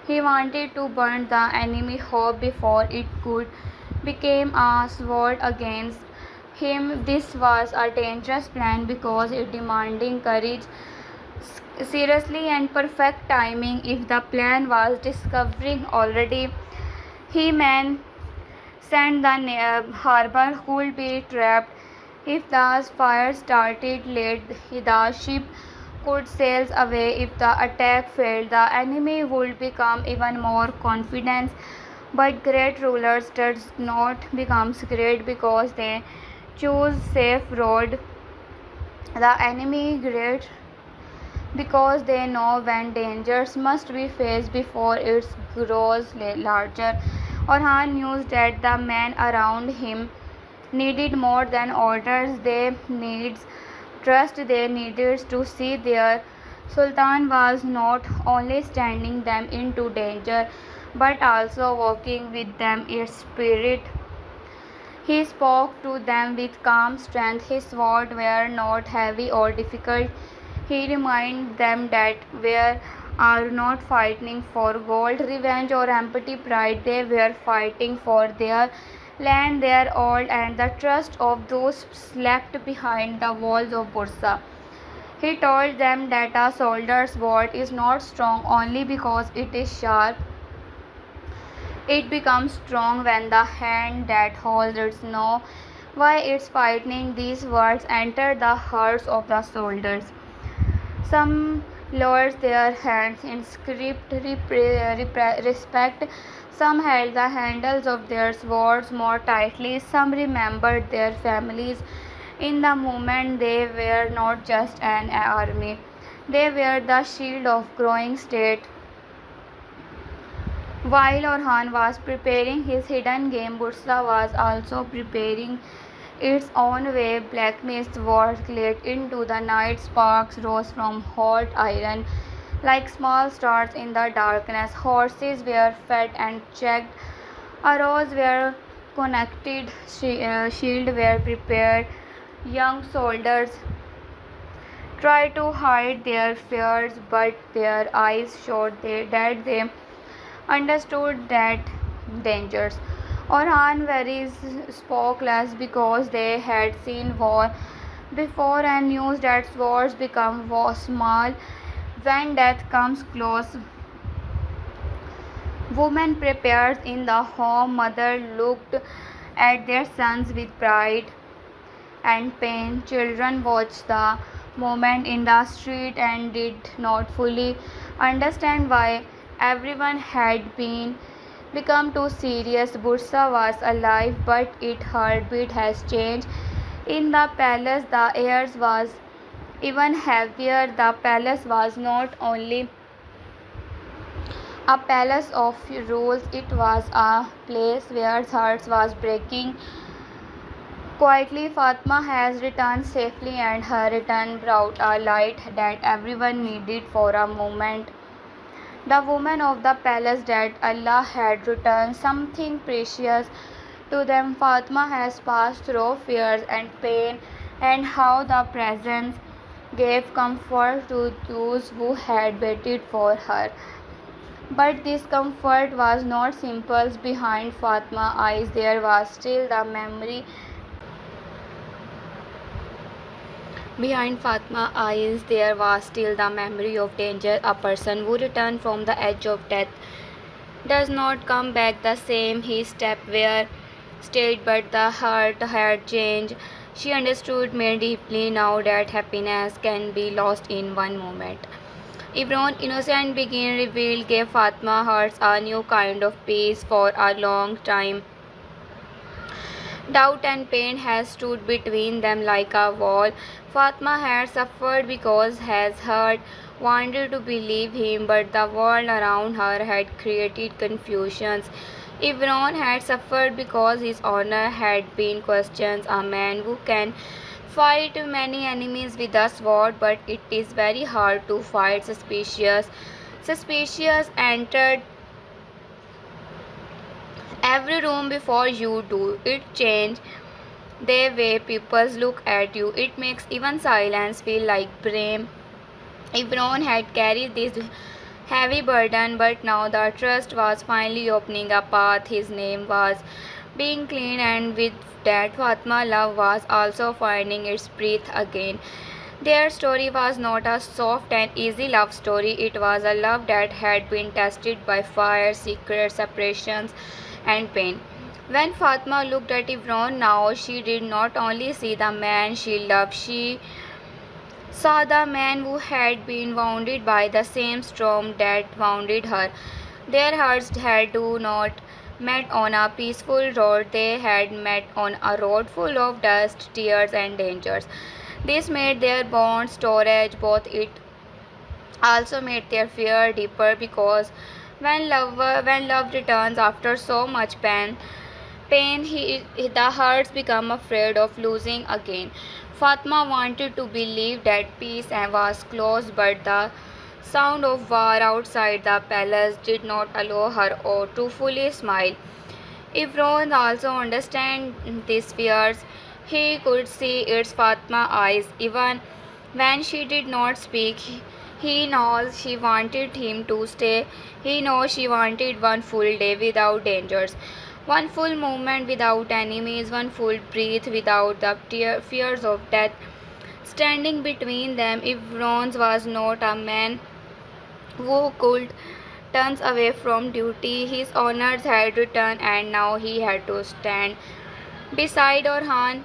He wanted to burn the enemy hope before it could become a sword against him. This was a dangerous plan because it demanded courage, seriously, and perfect timing. If the plan was discovering already, he meant send the harbor could be trapped. If the fire started late, the ship could sail away. If the attack failed, the enemy would become even more confident. But great rulers does not become great because they choose safe road. The enemy great because they know when dangers must be faced before it grows larger. Orhan knew that the men around him needed more than orders. They needs trust. They needed to see their Sultan was not only standing them into danger but also walking with them in spirit. He spoke to them with calm strength. His words were not heavy or difficult. He reminded them that we are not fighting for gold, revenge, or empty pride. They were fighting for their land, their old, and the trust of those left behind the walls of Bursa. He told them that a soldier's word is not strong only because it is sharp. It becomes strong when the hand that holds it knows why it's fighting. These words entered the hearts of the soldiers. Some lowered their hands in respect. Some held the handles of their swords more tightly. Some remembered their families. In the moment, they were not just an army, they were the shield of growing state. While Orhan was preparing his hidden game, Bursa was also preparing its own way. Black mist was glided into the night. Sparks rose from hot iron like small stars in the darkness. Horses were fed and checked. Arrows were connected. Shields were prepared. Young soldiers tried to hide their fears, but their eyes showed that they understood that dangers. Orhan worries spoke less because they had seen war before and knew that wars become small when death comes close. Women prepared in the home, mother looked at their sons with pride and pain. Children watched the moment in the street and did not fully understand why everyone had become too serious. Bursa was alive, but its heartbeat has changed. In the palace, the air was even heavier. The palace was not only a palace of rules, it was a place where hearts was breaking quietly. Fatma has returned safely, and her return brought a light that everyone needed for a moment. The woman of the palace that Allah had returned something precious to them. Fatma has passed through fears and pain, and how the presence gave comfort to those who had waited for her. But this comfort was not simple. Behind Fatma's eyes there was still the memory. Behind Fatma's eyes there was still the memory of danger. A person who returned from the edge of death does not come back the same. He stepped where stayed, but the heart had changed. She understood more deeply now that happiness can be lost in one moment. Ibron, innocent being revealed, gave Fatma hearts a new kind of peace. For a long time, doubt and pain had stood between them like a wall. Fatma had suffered because his heart wanted to believe him, but the world around her had created confusions. Ibron had suffered because his honor had been questioned. A man who can fight many enemies with a sword, but it is very hard to fight suspicious. Suspicious entered every room before you do. It changes the way people look at you. It makes even silence feel like blame. Ibron had carried this heavy burden, but now the trust was finally opening a path. His name was being clean, and with that, Fatma love was also finding its breath again. Their story was not a soft and easy love story. It was a love that had been tested by fire, secret separations, and pain. When Fatma looked at Ibron now, she did not only see the man she loved, she saw the man who had been wounded by the same storm that wounded her. Their hearts had not met on a peaceful road, they had met on a road full of dust, tears, and dangers. This made their bond storage, both it also made their fear deeper because when love returns after so much pain, the hearts become afraid of losing again. Fatma wanted to believe that peace was close, but the sound of war outside the palace did not allow her to fully smile. Ibron also understand these fears. He could see its Fatma's eyes even when she did not speak. He knows she wanted him to stay. He knows she wanted one full day without dangers, one full moment without enemies, one full breath without the fears of death standing between them. Ibron was not a man who could turn away from duty. His honors had returned, and now he had to stand beside Orhan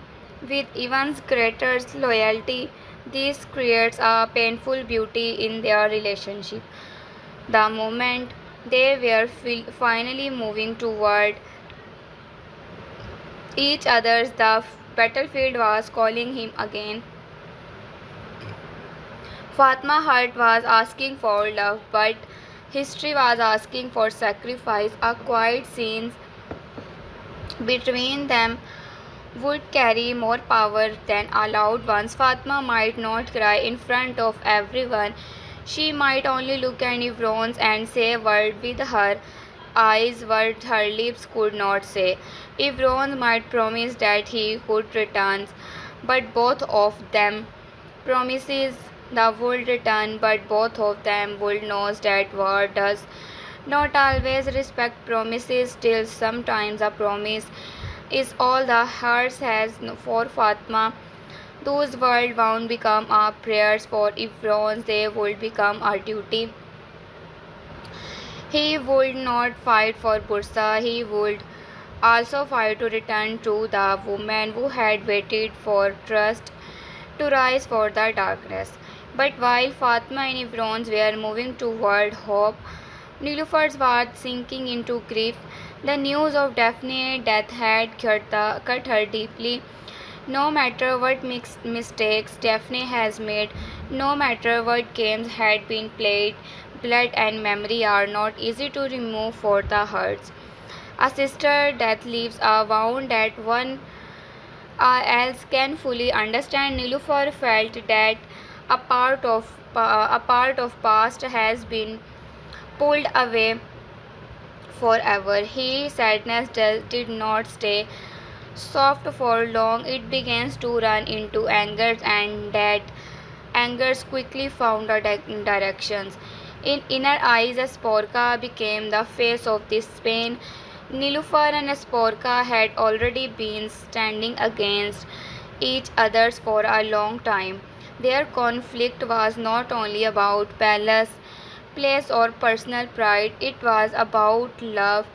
with even greater loyalty. This creates a painful beauty in their relationship. The moment they were finally moving toward each other, the battlefield was calling him again. Fatma's heart was asking for love, but history was asking for sacrifice. A quiet scene between them would carry more power than a loud ones. Fatma might not cry in front of everyone. She might only look at Ibron's and say a word with her eyes what her lips could not say. Ibron might promise that he could return, but both of them promises the would return, but both of them would knows that war does not always respect promises. Still, sometimes a promise is all the heart has for Fatma. Those world wound become our prayers for Ephron, they would become our duty. He would not fight for Bursa, he would also fight to return to the woman who had waited for trust to rise for the darkness. But while Fatma and Ephron were moving toward hope, Nilufar's was sinking into grief. The news of Daphne's death had cut her deeply. No matter what mistakes Daphne has made, no matter what games had been played, blood and memory are not easy to remove for the hearts. A sister death leaves a wound that one else can fully understand. Nilufar felt that a part of past has been pulled away forever. His sadness did not stay soft for long. It begins to run into anger, and that anger quickly found directions. In inner eyes, Sporka became the face of this pain. Nilufar and Sporka had already been standing against each other for a long time. Their conflict was not only about palace, place, or personal pride, it was about love,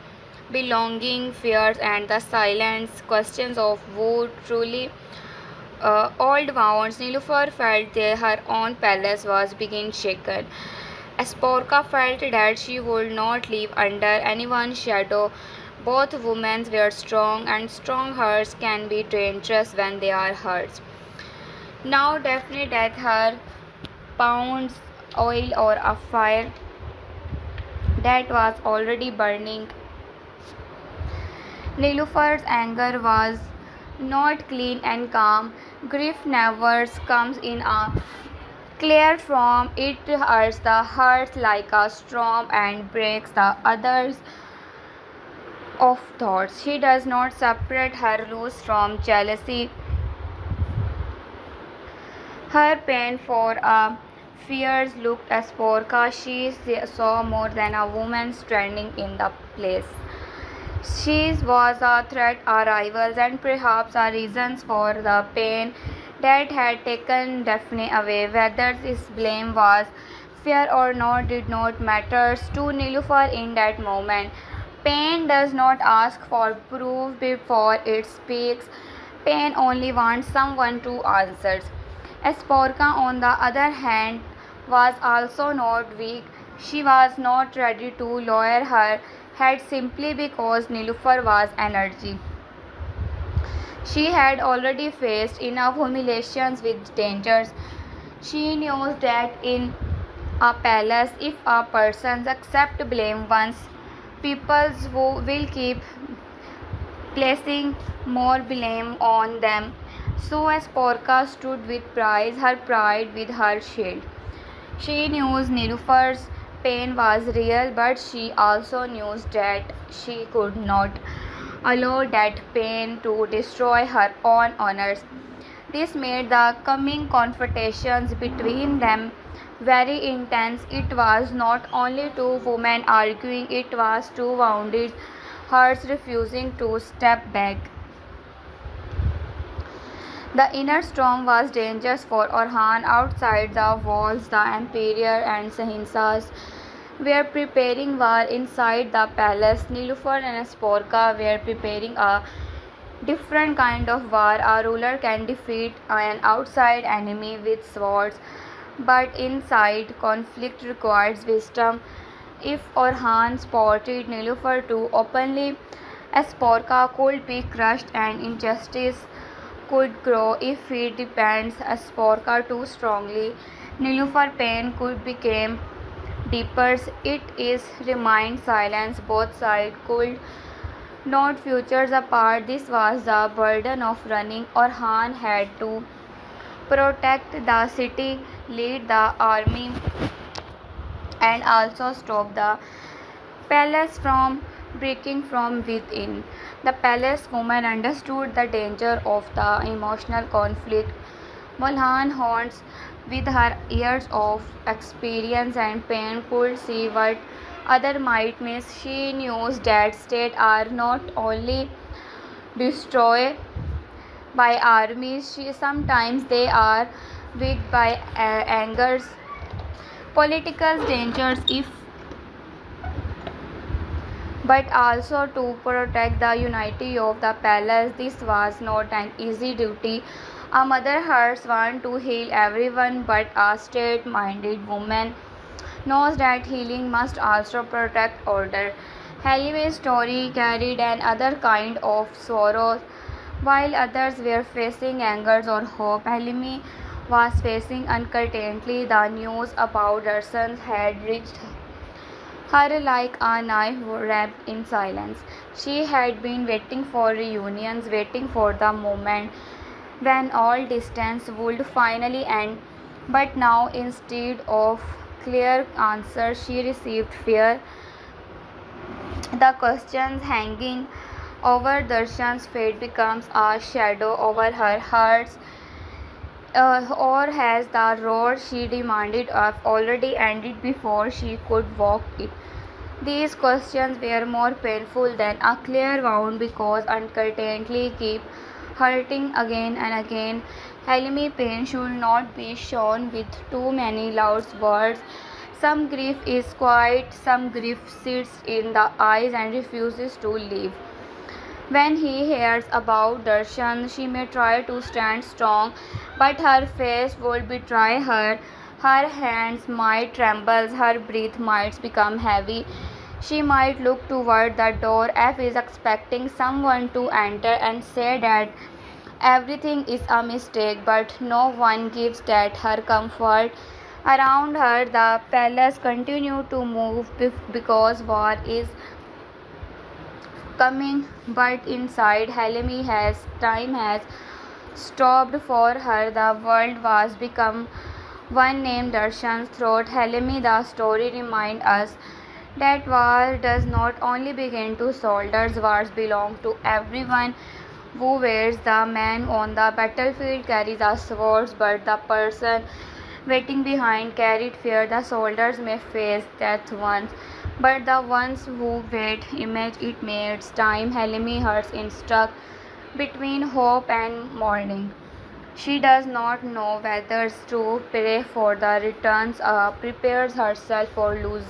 belonging, fears, and the silent questions of who truly old wounds. Nilufar felt that her own palace was being shaken. Sporka felt that she would not live under anyone's shadow. Both women were strong, and strong hearts can be dangerous when they are hurt. Now, Daphne death her pounds oil or a fire that was already burning. Nilufar's anger was not clean and calm. Grief never comes in a clear form. It hurts the heart like a storm and breaks the others of thoughts. She does not separate her ruse from jealousy. Her pain for a fears looked as Porca. She saw more than a woman standing in the place. She was a threat, a rival, and perhaps a reason for the pain that had taken Daphne away. Whether this blame was fair or not did not matter to Nilufar in that moment. Pain does not ask for proof before it speaks. Pain only wants someone to answer. Esporca, on the other hand, was also not weak. She was not ready to lower her head simply because Nilufar was energy. She had already faced enough humiliations with dangers. She knew that in a palace, if a person accepts blame once, people will keep placing more blame on them. So as Porca stood with pride, her pride with her shield. She knew Nilufar's pain was real, but she also knew that she could not allow that pain to destroy her own honors. This made the coming confrontations between them very intense. It was not only two women arguing, it was two wounded hearts refusing to step back. The inner storm was dangerous for Orhan. Outside the walls, the Emperor and Sahinsas were preparing war. Inside the palace, Nilufar and Sporka were preparing a different kind of war. A ruler can defeat an outside enemy with swords, but inside conflict requires wisdom. If Orhan spotted Nilufar too openly, Sporka could be crushed and injustice could grow. If he depends Sporka too strongly, Nilufar pain could become deeper. It is remained silence. Both sides could not futures apart. This was the burden of running. Orhan had to protect the city, lead the army, and also stop the palace from breaking from within. The palace woman understood the danger of the emotional conflict. Mulhan haunts with her years of experience and pain could see what other might miss. She knew that states are not only destroyed by armies, sometimes they are weak by angers, political dangers, if but also to protect the unity of the palace. This was not an easy duty. A mother hearts want to heal everyone, but a state minded woman knows that healing must also protect order. Halime's story carried another kind of sorrow. While others were facing anger or hope, Halime was facing uncertainty. The news about her son had reached her like a knife wrapped in silence. She had been waiting for reunions, waiting for the moment when all distance would finally end. But now, instead of clear answers, she received fear. The questions hanging over Darshan's fate becomes a shadow over her heart. Or has the road she demanded of already ended before she could walk it? These questions were more painful than a clear wound because uncertainty keep hurting again and again. Halimi pain should not be shown with too many loud words. Some grief is quiet, some grief sits in the eyes and refuses to leave. When he hears about Darshan, she may try to stand strong, but her face will betray her. Her hands might tremble, her breath might become heavy. She might look toward the door as if expecting someone to enter and say that everything is a mistake, but no one gives that her comfort. Around her, the palace continues to move because war is coming, but inside Halimi has time has stopped for her. The world was become one named Darshan's throat. Halimi, the story reminds us that war does not only begin to soldiers, wars belong to everyone who wears. The man on the battlefield carries a sword, but the person waiting behind carried fear. The soldiers may face death once, but the ones who wait image it makes time. Halimi hurts in stuck between hope and mourning. She does not know whether to pray for the returns or prepares herself for lose.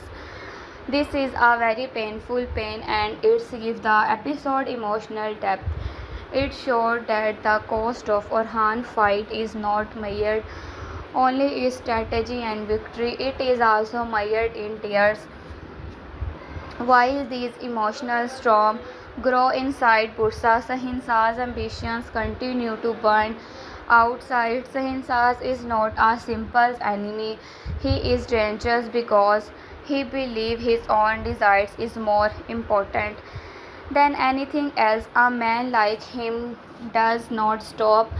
This is a very painful pain and it gives the episode emotional depth. It showed that the cost of Orhan fight is not measured only in strategy and victory, it is also mired in tears. While these emotional storms grow inside Bursa, Sahinsa's ambitions continue to burn outside. Sahinsas is not a simple enemy. He is dangerous because he believes his own desires is more important than anything else. A man like him does not stop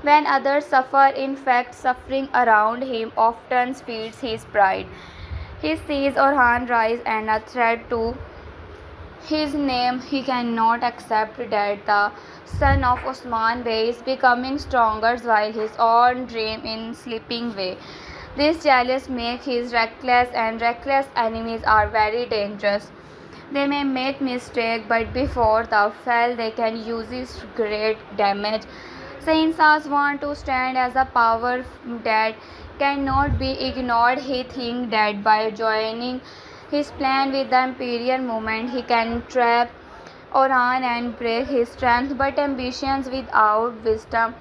when others suffer. In fact, suffering around him often feeds his pride. He sees Orhan rise and a threat to his name. He cannot accept that the son of Osman Bey is becoming stronger while his own dream is slipping away. This jealous makes him reckless, and reckless enemies are very dangerous. They may make mistakes, but before the fall, they can use great damage. Sahinsas want to stand as a power that cannot be ignored. He thinks that by joining his plan with the imperial movement, he can trap Orhan and break his strength. But ambitions without wisdom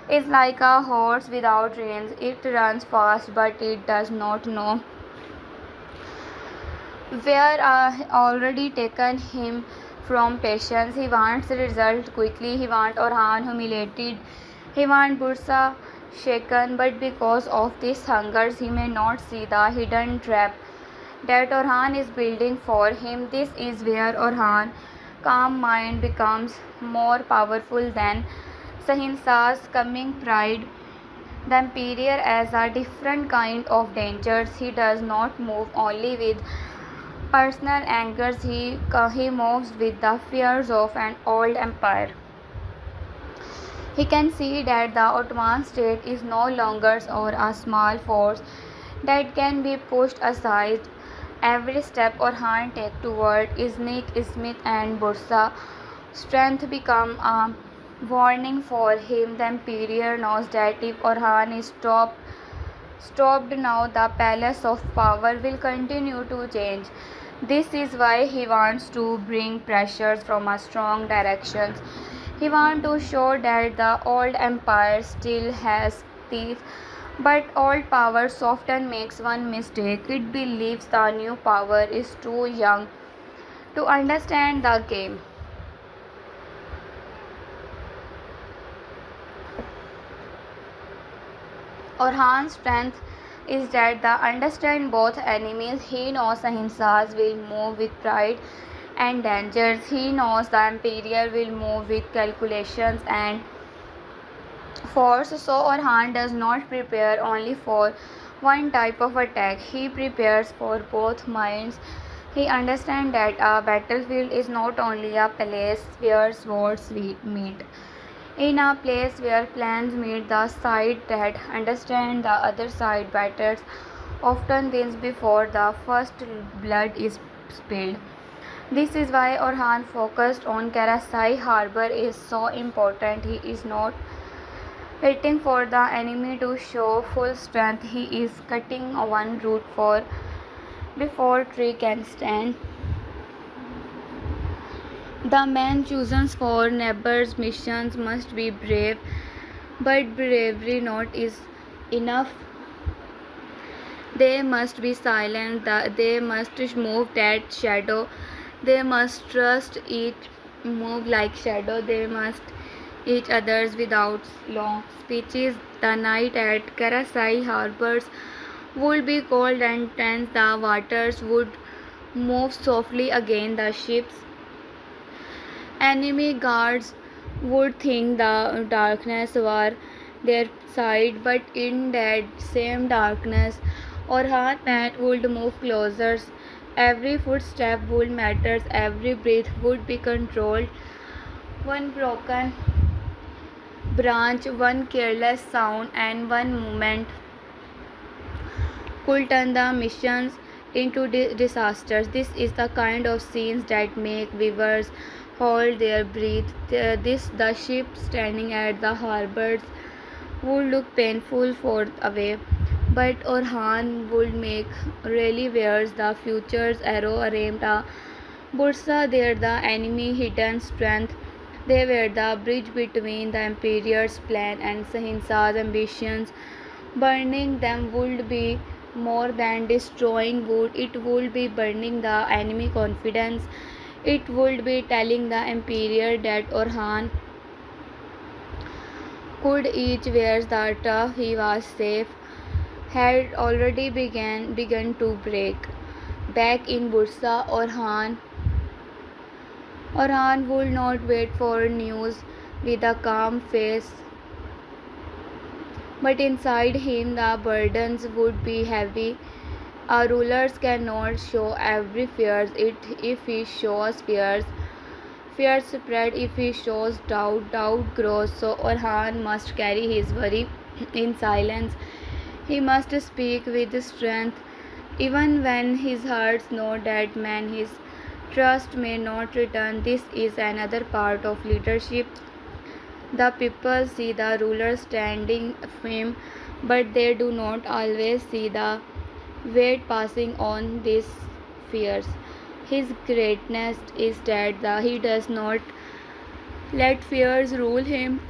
is like a horse without reins. It runs fast, but it does not know where already taken him from patience. He wants result quickly. He wants Orhan humiliated. He wants Bursa shaken. But because of this hunger, he may not see the hidden trap that Orhan is building for him. This is where Orhan's calm mind becomes more powerful than Sahinsa's coming pride. The Emperor as a different kind of danger. He does not move only with personal angers. He moves with the fears of an old empire. He can see that the Ottoman state is no longer or a small force that can be pushed aside. Every step Orhan takes toward Iznik, Smith, and Bursa strength become a warning for him. The emperor knows that if Orhan is stopped now, the palace of power will continue to change. This is why he wants to bring pressures from a strong directions. He wants to show that the old empire still has teeth, but old power often makes one mistake. It believes the new power is too young to understand the game. Orhan's strength is that the understand both enemies. He knows Ahinsas will move with pride and dangers. He knows the Imperial will move with calculations and force. So Orhan does not prepare only for one type of attack. He prepares for both minds. He understands that a battlefield is not only a place where swords meet. In a place where plans meet, the side that understands the other side better often wins before the first blood is spilled. This is why Orhan focused on Karasai harbor is so important. He is not waiting for the enemy to show full strength. He is cutting one route for before tree can stand. The men chosen for neighbors' missions must be brave, but bravery not is enough. They must be silent, they must move that shadow, they must trust it, move like shadow, they must each others without long speeches. The night at Karasai harbors would be cold and tense, the waters would move softly again, the ships enemy guards would think the darkness were their side, but in that same darkness, Orhan would move closer. Every footstep would matter, every breath would be controlled. One broken branch, one careless sound, and one movement could turn the missions into disasters. This is the kind of scenes that make viewers hold their breath. The ship standing at the harbors would look painful far away, but Orhan would make really wears the future's arrow aimed at Bursa. There, the enemy hidden strength. They were the bridge between the Emperor's plan and Sahinsa's ambitions. Burning them would be more than destroying wood, it would be burning the enemy confidence. It would be telling the Emperor that Orhan could each wear the tough he was safe had already begun to break. Back in Bursa, Orhan would not wait for news with a calm face, but inside him the burdens would be heavy. A ruler cannot show every fear. If he shows fears, fear spread. If he shows doubt, doubt grows. So Orhan must carry his worry in silence. He must speak with strength, even when his heart knows that man his trust may not return. This is another part of leadership. The people see the ruler standing firm, but they do not always see the weight passing on these fears. His greatness is that he does not let fears rule him.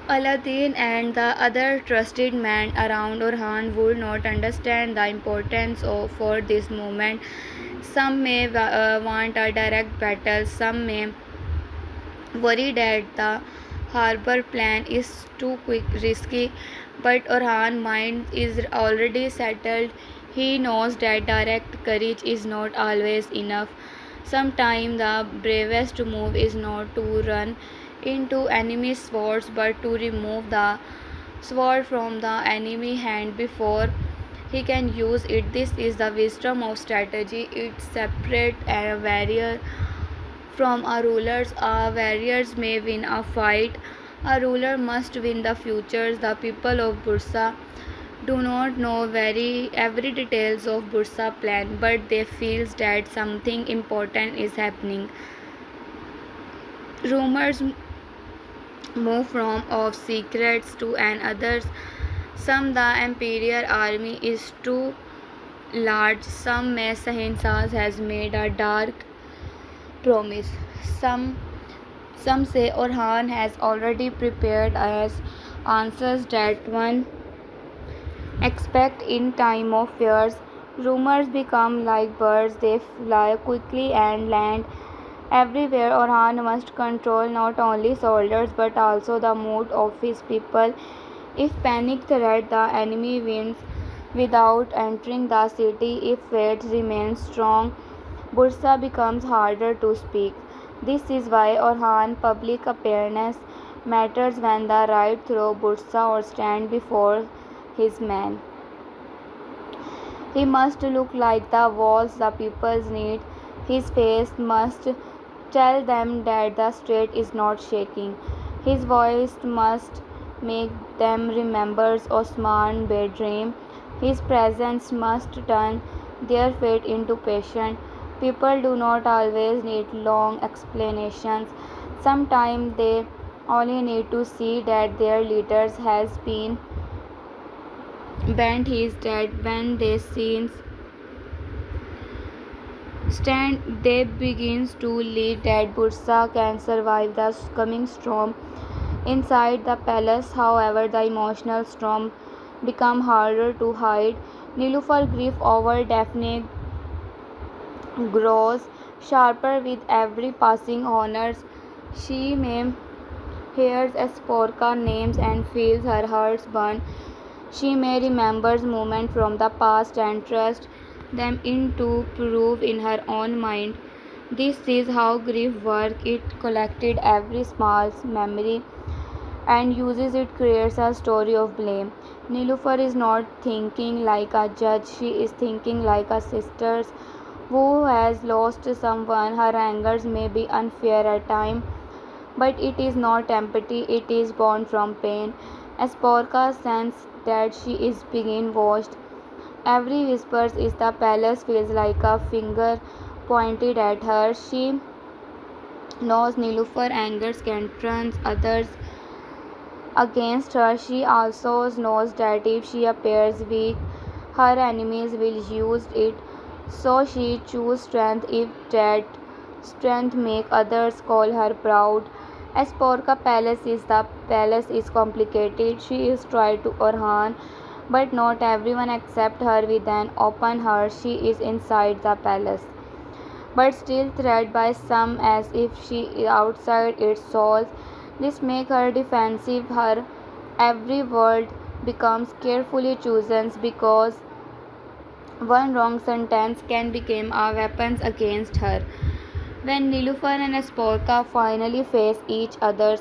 Aladdin and the other trusted men around Orhan would not understand the importance of for this movement. Some may want a direct battle, some may worry that the harbor plan is too risky, but Orhan's mind is already settled. He knows that direct courage is not always enough. Sometimes the bravest move is not to run into enemy swords but to remove the sword from the enemy hand before he can use it. This is the wisdom of strategy. It separates a warrior from a ruler. A warrior may win a fight, a ruler must win the future. The people of Bursa do not know every details of Bursa plan, but they feel that something important is happening. Rumors move from of secrets to and others. Some the imperial army is too large. Some may Sahinsas has made a dark promise. Some some say Orhan has already prepared as answers that one expect in time of fears. Rumors become like birds, they fly quickly and land everywhere. Orhan must control not only soldiers but also the mood of his people. If panic threat, the enemy wins without entering the city. If faith remains strong, Bursa becomes harder to speak. This is why Orhan public appearance matters when the ride through Bursa or stand before his men. He must look like the walls the people need. His face must tell them that the state is not shaking. His voice must make them remember Osman Bedream. His presence must turn their fate into passion. People do not always need long explanations. Sometimes they only need to see that their leaders has been bent. He is dead. When they scenes stand, they begins to lead that Bursa can survive the coming storm. Inside the palace, however, the emotional storm become harder to hide. Nilufar grief over Daphne grows sharper with every passing honors. She may hears Esporca names and feels her heart burn. She may remembers moments from the past and trust them into proof in her own mind. This is how grief works. It collected every small memory and uses it creates a story of blame. Nilufar is not thinking like a judge, she is thinking like a sister who has lost someone. Her angers may be unfair at times, but it is not empathy, it is born from pain. As Porca senses that she is being watched, every whisper is the palace feels like a finger pointed at her. She knows Nilufar angers can turn others against her. She also knows that if she appears weak, her enemies will use it. So she chooses strength if that strength make others call her proud. As Porca palace is complicated. She is tried to Orhan, but not everyone accept her with an open heart. She is inside the palace, but still threatened by some as if she is outside its walls. This makes her defensive. Her every word becomes carefully chosen because one wrong sentence can become a weapon against her. When Nilufar and Esporca finally face each other,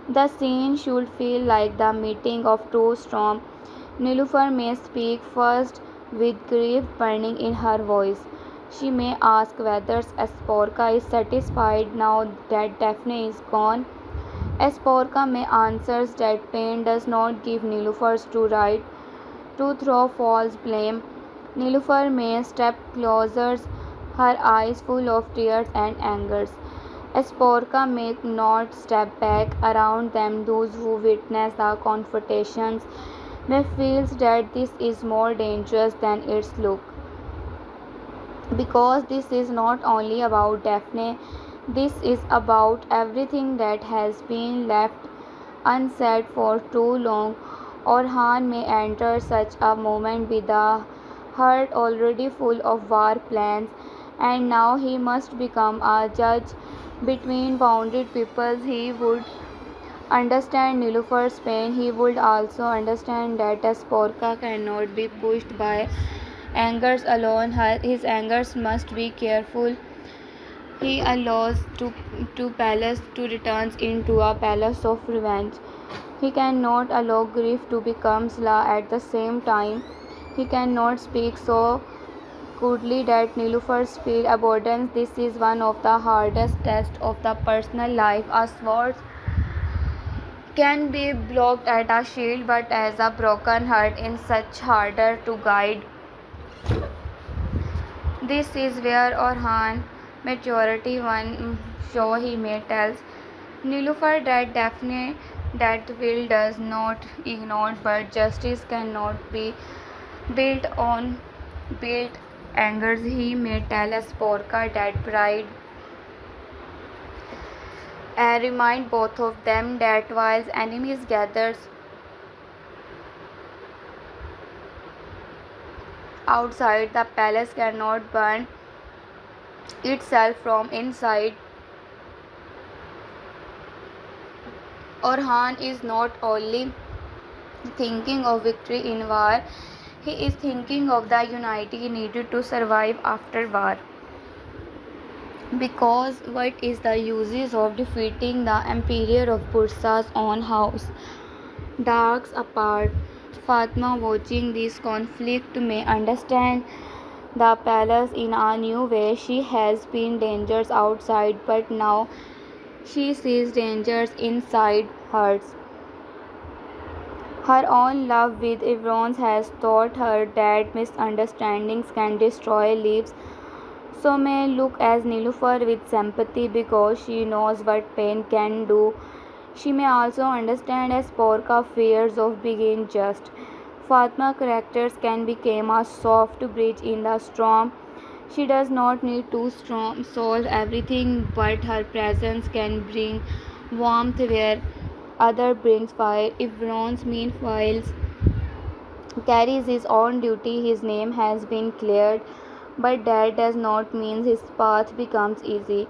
the scene should feel like the meeting of two storms. Nilufar may speak first with grief burning in her voice. She may ask whether Esporca is satisfied now that Daphne is gone. Esporca may answer that pain does not give Nilufar to right to throw false blame. Nilufar may step closer, her eyes full of tears and anger. Esporca may not step back. Around them, those who witness the confrontations may feel that this is more dangerous than its look. Because this is not only about Daphne, this is about everything that has been left unsaid for too long. Orhan may enter such a moment with a heart already full of war plans, and now he must become a judge between wounded peoples. He would understand Nilufar's pain. He would also understand that Esporca cannot be pushed by angers alone. His angers must be careful. He allows to palace to return into a palace of revenge. He cannot allow grief to become law at the same time. He cannot speak so goodly that Nilufars feel abundance. This is one of the hardest tests of the personal life. A sword can be blocked at a shield, but as a broken heart is such harder to guide. This is where Orhan maturity one show he may tells Nilufar that Daphne that will does not ignore, but justice cannot be built on built angers. He may tell us Porca that pride and remind both of them that while enemies gathers outside, the palace cannot burn itself from inside. Orhan is not only thinking of victory in war, he is thinking of the unity needed to survive after war. Because what is the uses of defeating the emperor of Bursa's own house? Darks apart, Fatma watching this conflict may understand the palace in a new way. She has been dangers outside, but now she sees dangers inside hers. Her own love with Evron has taught her that misunderstandings can destroy lives. So may look as Nilufar with sympathy because she knows what pain can do. She may also understand as Porca fears of being just. Fatma characters can become a soft bridge in the storm. She does not need to solve everything, but her presence can bring warmth where other brings fire. If Bronze meanwhile carries his own duty, his name has been cleared, but that does not mean his path becomes easy.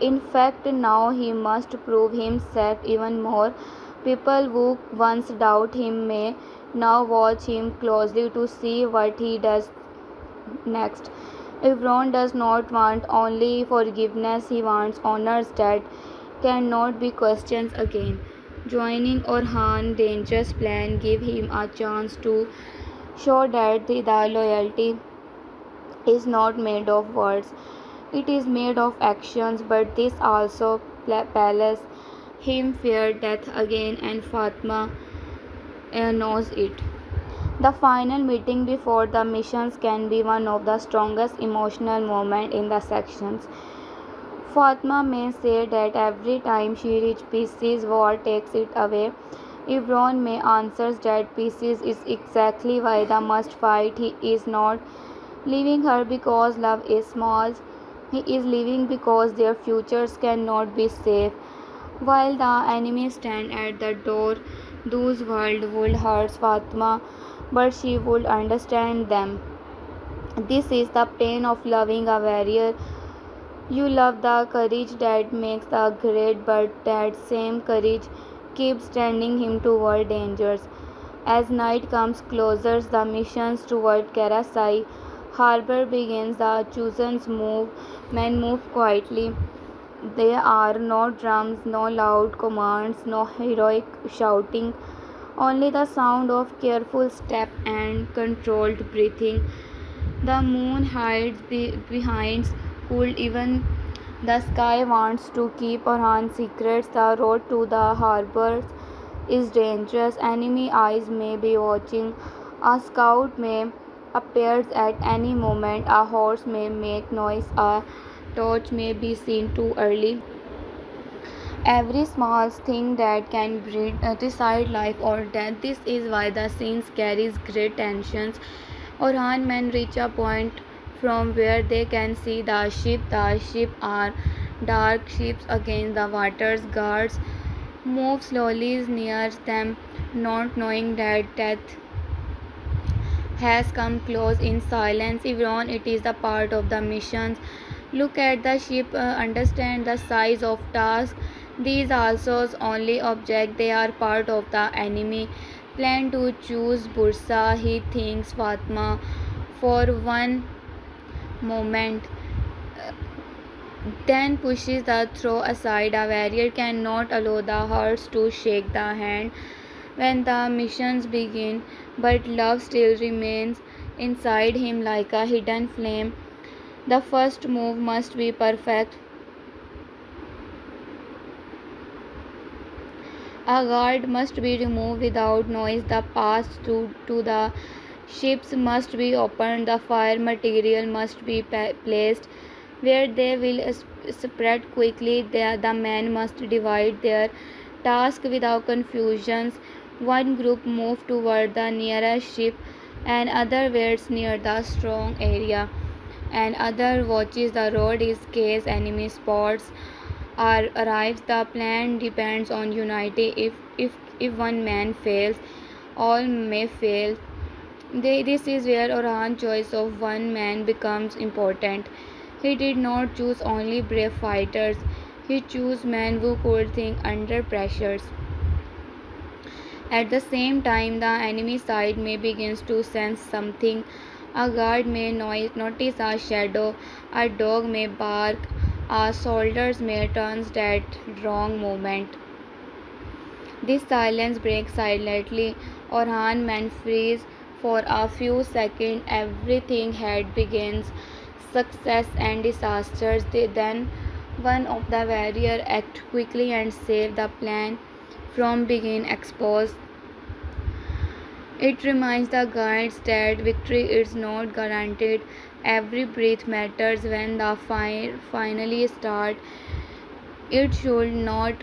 In fact, now he must prove himself even more. People who once doubt him may now watch him closely to see what he does next. Evron does not want only forgiveness, he wants honors that cannot be questioned again. Joining Orhan's dangerous plan give him a chance to show that the loyalty is not made of words, it is made of actions, but this also palace him fear death again, and Fatma knows it. The final meeting before the missions can be one of the strongest emotional moments in the sections. Fatma may say that every time she reaches pieces, war takes it away. Evron may answer that pieces is exactly why they must fight. He is not leaving her because love is small. He is leaving because their futures cannot be safe. While the enemies stand at the door, those words would hurt Fatma, but she would understand them. This is the pain of loving a warrior. You love the courage that makes the great, but that same courage keeps sending him toward dangers. As night comes closer, the missions toward Karasai harbor begins. The chosen men move quietly. There are no drums, no loud commands, no heroic shouting, only the sound of careful step and controlled breathing. The moon hides behind cool, even the sky wants to keep Orhan secrets. The road to the harbor is dangerous. Enemy eyes may be watching. A scout may appear at any moment. A horse may make noise. A torch may be seen too early. Every small thing that can decide life or death. This is why the scene carries great tensions. Orhan men reach a point from where they can see the ship. The ship are dark ships against the waters. Guards move slowly near them, not knowing that death has come close in silence. Even it is the part of the missions. Look at the ship, understand the size of task. These also only object, they are part of the enemy. Plan to choose Bursa, he thinks Fatma for one moment, then pushes the throw aside. A warrior cannot allow the hearts to shake the hand when the missions begin, but love still remains. inside him like a hidden flame. The first move must be perfect. A guard must be removed without noise. The path to the ships must be opened. The fire material must be placed where they will spread quickly. The men must divide their task without confusions. One group move toward the nearest ship, and other waits near the strong area, and other watches the road in case enemy spots or arrives. The plan depends on unity. If one man fails, all may fail. This is where Orhan's choice of one man becomes important. He did not choose only brave fighters, he chose men who could think under pressures. At the same time, the enemy side may begin to sense something. A guard may notice a shadow, a dog may bark, a soldiers may turn at wrong moment. This silence breaks silently. Orhan men freeze for a few seconds. Everything had begins, success and disasters. Then one of the warriors act quickly and save the plan from being exposed. It reminds the guides that victory is not guaranteed. Every breath matters. When the fire finally starts, it should not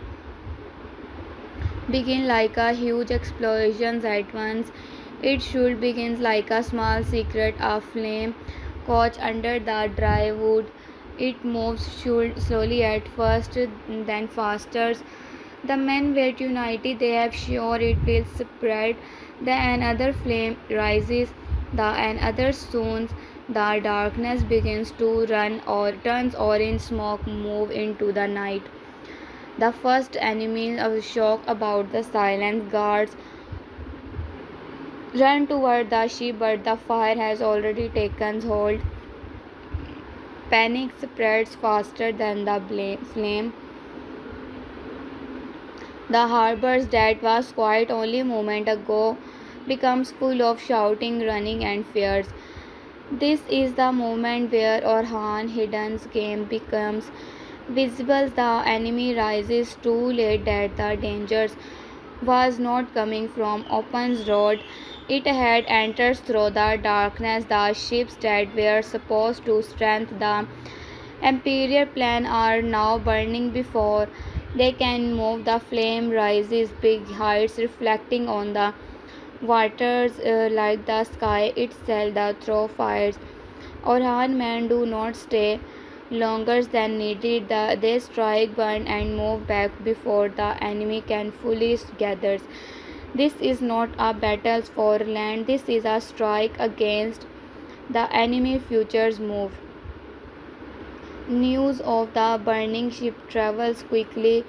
begin like a huge explosion at once. It should begin like a small secret, a flame caught under the dry wood. It moves slowly at first, then faster. The men wait united, they are sure it will spread. Then another flame rises, another soon. The darkness begins to run or turns orange smoke move into the night. The first enemy of shock about the silent guards run toward the ship, but the fire has already taken hold. Panic spreads faster than the flame. The harbor that was quiet only a moment ago becomes full of shouting, running, and fears. This is the moment where Orhan Hidden's game becomes visible. The enemy rises too late that the dangers was not coming from open road. It had entered through the darkness. The ships that were supposed to strengthen the imperial plan are now burning before they can move. The flame rises big heights, reflecting on the waters like the sky itself. The through fires, Orhan men do not stay longer than needed. They strike, burn, and move back before the enemy can fully gather. This is not a battle for land, this is a strike against the enemy future's move. News of the burning ship travels quickly.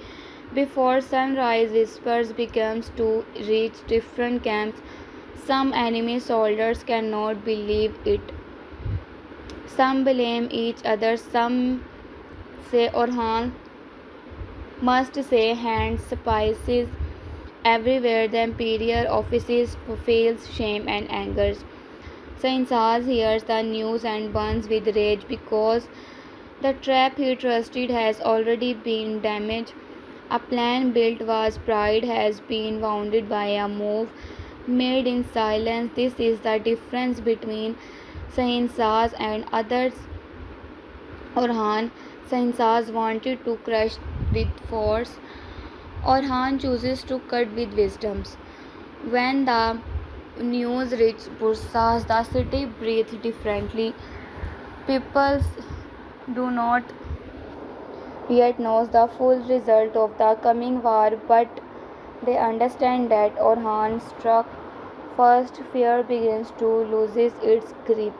Before sunrise, whispers begins to reach different camps. Some enemy soldiers cannot believe it. Some blame each other. Some say Orhan must say hand spices everywhere. The imperial offices feels shame and anger. Sainsaz hears the news and burns with rage because the trap he trusted has already been damaged. A plan built was pride has been wounded by a move made in silence. This is the difference between Sainsaz and others. Orhan Sainsaz wanted to crush with force. Orhan chooses to cut with wisdom. When the news reached Bursas, the city breathed differently. People do not yet know the full result of the coming war, but they understand that Orhan struck first. Fear begins to lose its grip.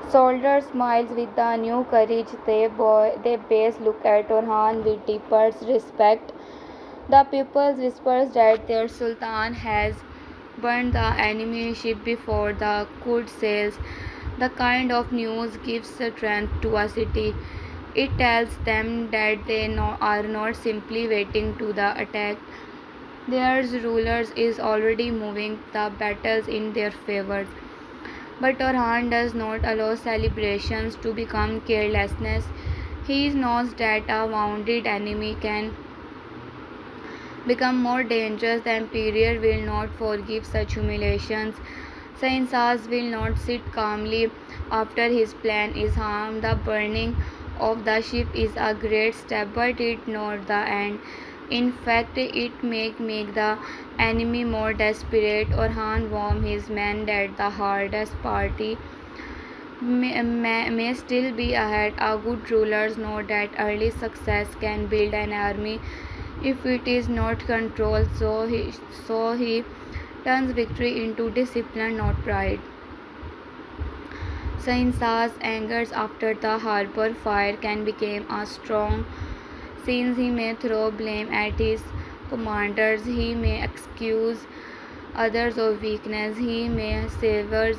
Soldiers smiles with the new courage. They base look at Orhan with deeper respect. The people whispers that their sultan has burned the enemy ship before the good sails. The kind of news gives strength to a city. It tells them that they are not simply waiting to the attack. Their rulers is already moving the battles in their favor. But Orhan does not allow celebrations to become carelessness. He knows that a wounded enemy can become more dangerous. The Emperor will not forgive such humiliations. Sainsas will not sit calmly after his plan is harmed. The burning of the ship is a great step, but it not the end. In fact, it make the enemy more desperate. Orhan warned his men that the hardest party may still be ahead. A good rulers know that early success can build an army if it is not controlled. So he turns victory into discipline, not pride. Sainsas angers after the harbor fire can become a strong. Since he may throw blame at his commanders, he may excuse others of weakness. He may savors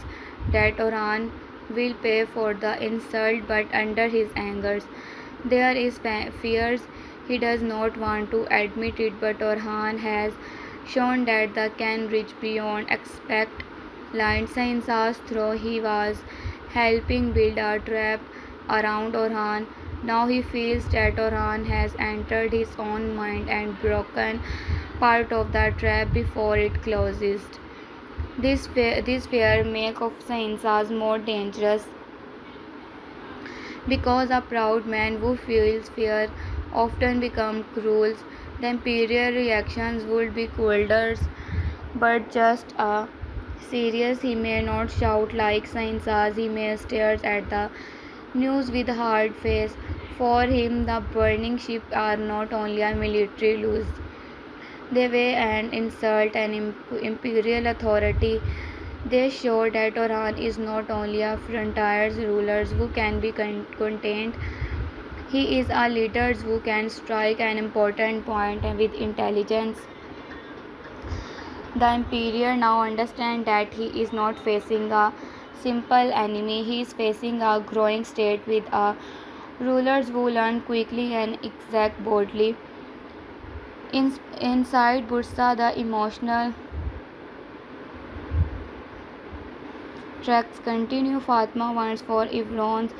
that Orhan will pay for the insult, but under his anger there is fears. He does not want to admit it, but Orhan has shown that the can reach beyond expect lines. Sainsas through he was helping build a trap around Orhan. Now he feels that Orhan has entered his own mind and broken part of the trap before it closes. This fear makes of Sainsas more dangerous because a proud man who feels fear often becomes cruel. The imperial reactions would be colder, but just a serious. He may not shout like Sainsas, he may stare at the news with a hard face. For him, the burning ships are not only a military loss, they weigh an insult and imperial authority. They show that Orhan is not only a frontier ruler who can be contained, he is a leader who can strike an important point with intelligence. The Emperor now understands that he is not facing a simple enemy, he is facing a growing state with a rulers who learn quickly and exact boldly. Inside Bursa, the emotional tracks continue. Fatma wants for Evron's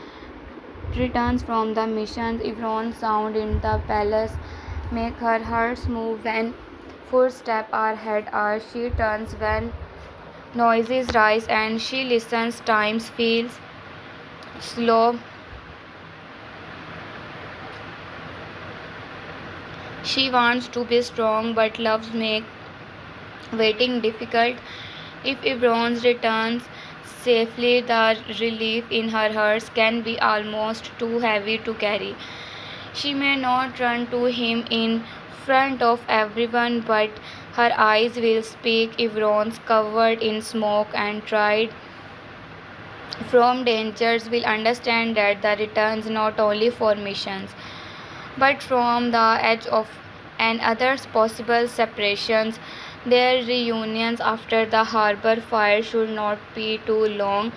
returns from the missions. Evron's sound in the palace make her heart move when footsteps are heard or she turns when noises rise and she listens. Time feels slow. She wants to be strong, but loves make waiting difficult. If Evron returns safely, the relief in her heart can be almost too heavy to carry. She may not run to him in front of everyone, but her eyes will speak. Evron's covered in smoke and tried from dangers will understand that the returns not only for missions but from the edge of and others possible separations. Their reunions after the harbor fire should not be too long,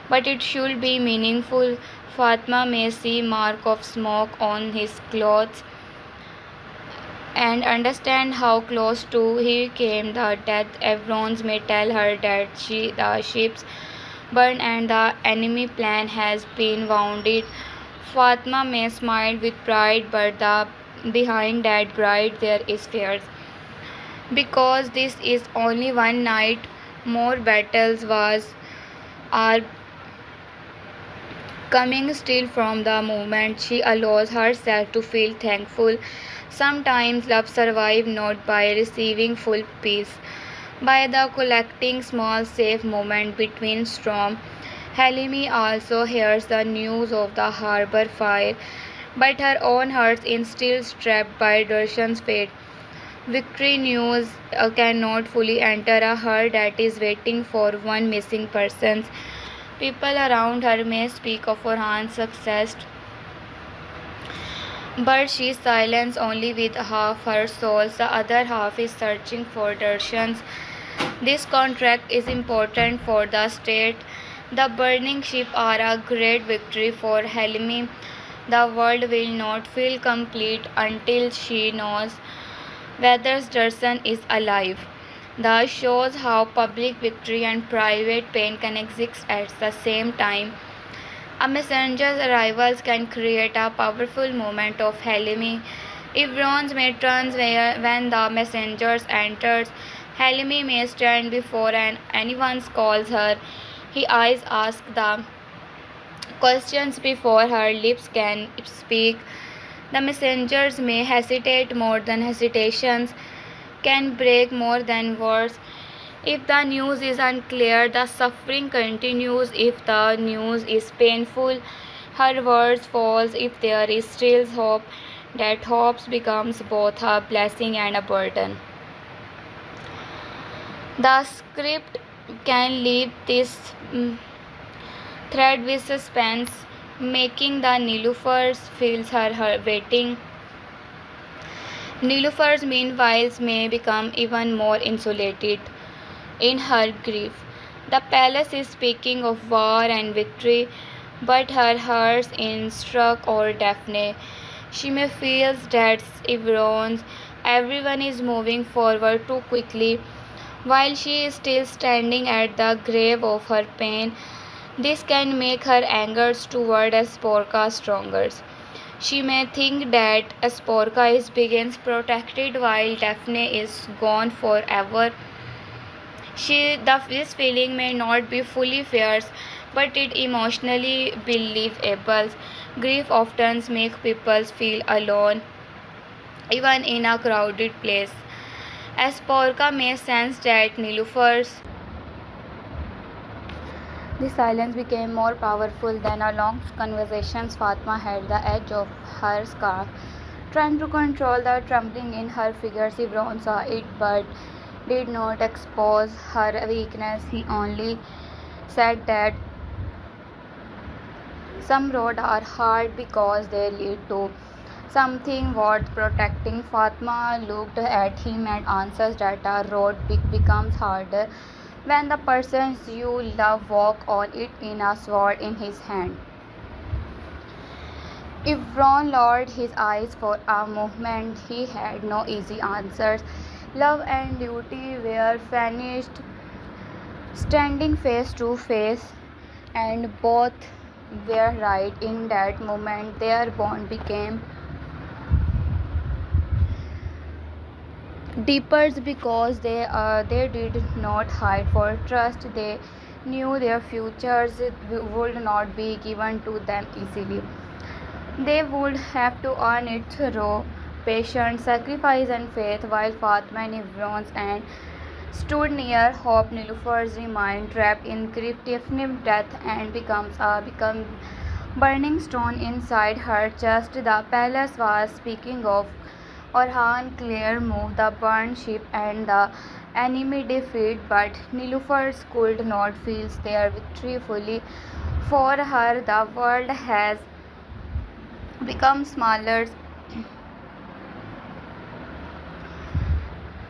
but it should be meaningful. Fatma may see mark of smoke on his clothes and understand how close to he came the death. Evron may tell her that the ships burned and the enemy plan has been wounded. Fatma may smile with pride, but behind that pride there is fear. Because this is only one night, more battles are coming still. From the moment she allows herself to feel thankful. Sometimes love survives not by receiving full peace, by the collecting small safe moments between storm. Halimi also hears the news of the harbor fire, but her own heart is still trapped by Darshan's fate. Victory news cannot fully enter a heart that is waiting for one missing person. People around her may speak of Orhan's success, but she silenced only with half her soul. The other half is searching for Darshan's. This contract is important for the state. The burning ship are a great victory for Halimi. The world will not feel complete until she knows whether Darshan is alive. The shows how public victory and private pain can exist at the same time. A messenger's arrivals can create a powerful moment of Helimi. If bronze may turns when the messenger enters, Helimi may stand before anyone calls her. He eyes ask the questions before her lips can speak. The messengers may hesitate more than hesitations, can break more than words. If the news is unclear, the suffering continues. If the news is painful, her words falls. If there is still hope, that hope becomes both a blessing and a burden. The script can leave this thread with suspense, making the Nilufars feels her waiting. Nilufars meanwhile may become even more insulated in her grief. The palace is speaking of war and victory, but her heart is struck or Daphne. She may feel that everyone is moving forward too quickly, while she is still standing at the grave of her pain. This can make her anger toward Asporka stronger. She may think that Asporka is begins protected while Daphne is gone forever. This feeling may not be fully fierce, but it emotionally believable. Grief often makes people feel alone, even in a crowded place. Asporka may sense that Nilufar's the silence became more powerful than a long conversation. Fatma had the edge of her scarf, trying to control the trembling in her figure. Sibron saw it but did not expose her weakness. He only said that some roads are hard because they lead to something worth protecting. Fatma looked at him and answered that a road becomes harder when the person you love walk on it in a sword in his hand. Ivron lowered his eyes for a moment. He had no easy answers. Love and duty were finished, standing face to face, and both were right. In that moment, their bond became deeper because they did not hide for trust. They knew their futures would not be given to them easily. They would have to earn it through patience, sacrifice, and faith. While Fatma and Ivron's and stood near hope, Nilufar's remained trapped in grief, definite death, and become burning stone inside her chest. The palace was speaking of Orhan clear move, the burned ship, and the enemy defeat, but Nilufars could not feel their victory fully. For her, the world has become smaller.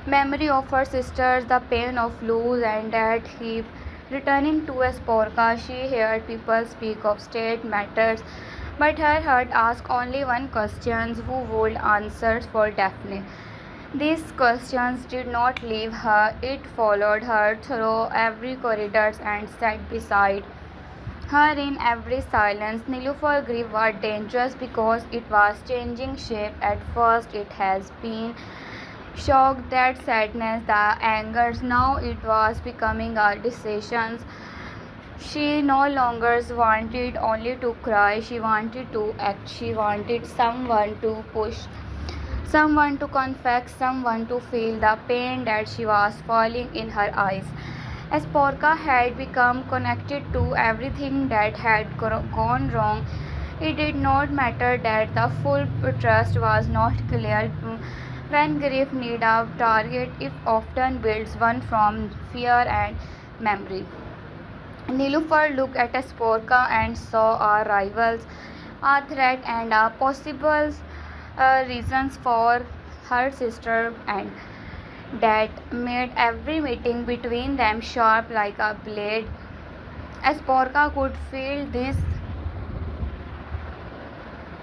Memory of her sisters, the pain of lose and that heap. Returning to Esporca, she heard people speak of state matters, but her heart asked only one question: who would answer for Daphne? These questions did not leave her. It followed her through every corridor and sat beside her in every silence. Nilufar grief was dangerous because it was changing shape. At first it has been shock, that sadness, the anger. Now it was becoming a decision. She no longer wanted only to cry, she wanted to act. She wanted someone to push, someone to confess, someone to feel the pain that she was falling in her eyes. As Porca had become connected to everything that had gone wrong, it did not matter that the full trust was not clear. When grief needs a target, it often builds one from fear and memory. Nilufar looked at Sporka and saw our rivals, a threat, and a possible reasons for her sister, and that made every meeting between them sharp like a blade. Sporka could feel this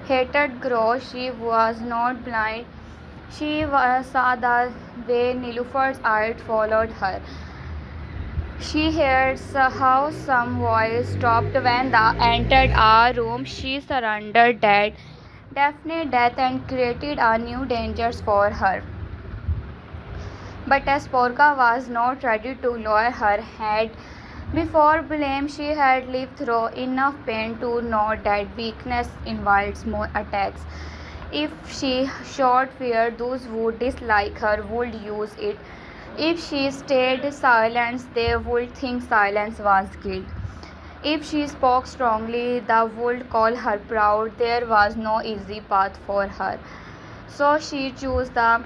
hatred grow. She was not blind. Saw the way Nilufar's eyes followed her. She hears how some voice stopped when they entered our room. She surrendered that definite death and created a new dangers for her. But Asporka was not ready to lower her head before blame. She had lived through enough pain to know that weakness invites more attacks. If she showed fear, those who dislike her would use it. If she stayed silent, they would think silence was guilt. If she spoke strongly, the world call her proud. There was no easy path for her. So she chose the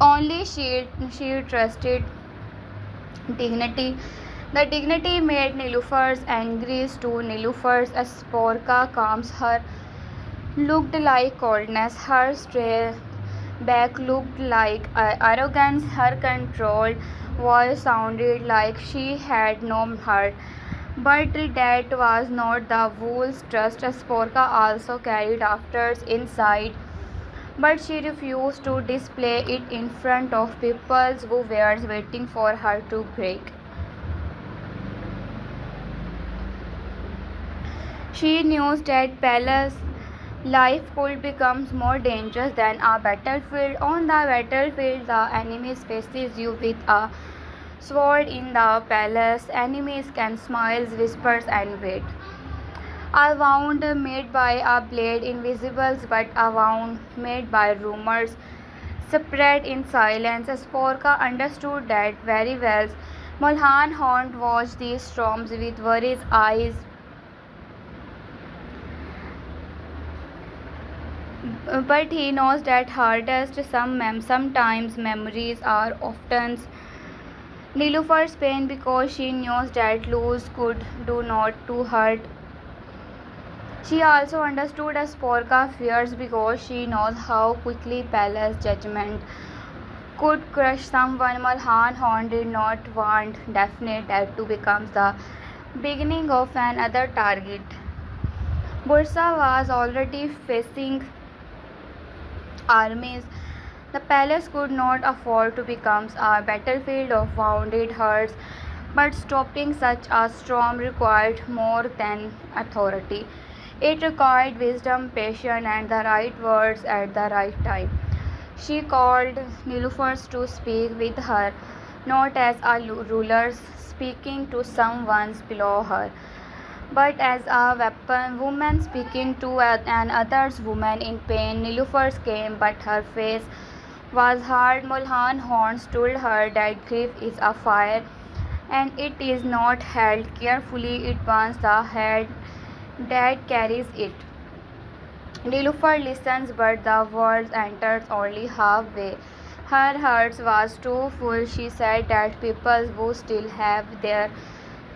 only she trusted dignity. The dignity made Nilufar's angry to Nilufar's Asporka calms her looked like coldness. Her straight back looked like arrogance. Her controlled voice sounded like she had no heart. But that was not the wolf's trust. Asporka also carried afters inside, but she refused to display it in front of people who were waiting for her to break. She knew that palace life could become more dangerous than a battlefield. On the battlefield, the enemy faces you with a sword. In the palace, enemies can smile, whispers, and wait. A wound made by a blade invisible, but a wound made by rumors spread in silence. Sporka understood that very well. Mulhan Horn watched these storms with worried eyes, but he knows that hardest sometimes memories are often Nilufar's pain because she knows that lose could do not to hurt. She also understood Asporka fears because she knows how quickly palace judgment could crush someone. Malhan Horn did not want definite death to become the beginning of another target. Bursa was already facing armies. The palace could not afford to become a battlefield of wounded hearts, but stopping such a storm required more than authority. It required wisdom, patience, and the right words at the right time. She called Nilufars to speak with her, not as a ruler speaking to someone below her, but as a weapon, woman speaking to another's woman in pain. Nilufars came, but her face was hard. Mulhan Horns told her that grief is a fire, and it is not held carefully, it burns the head that carries it. Nilufar listens, but the words enters only halfway. Her heart was too full. She said that people who still have their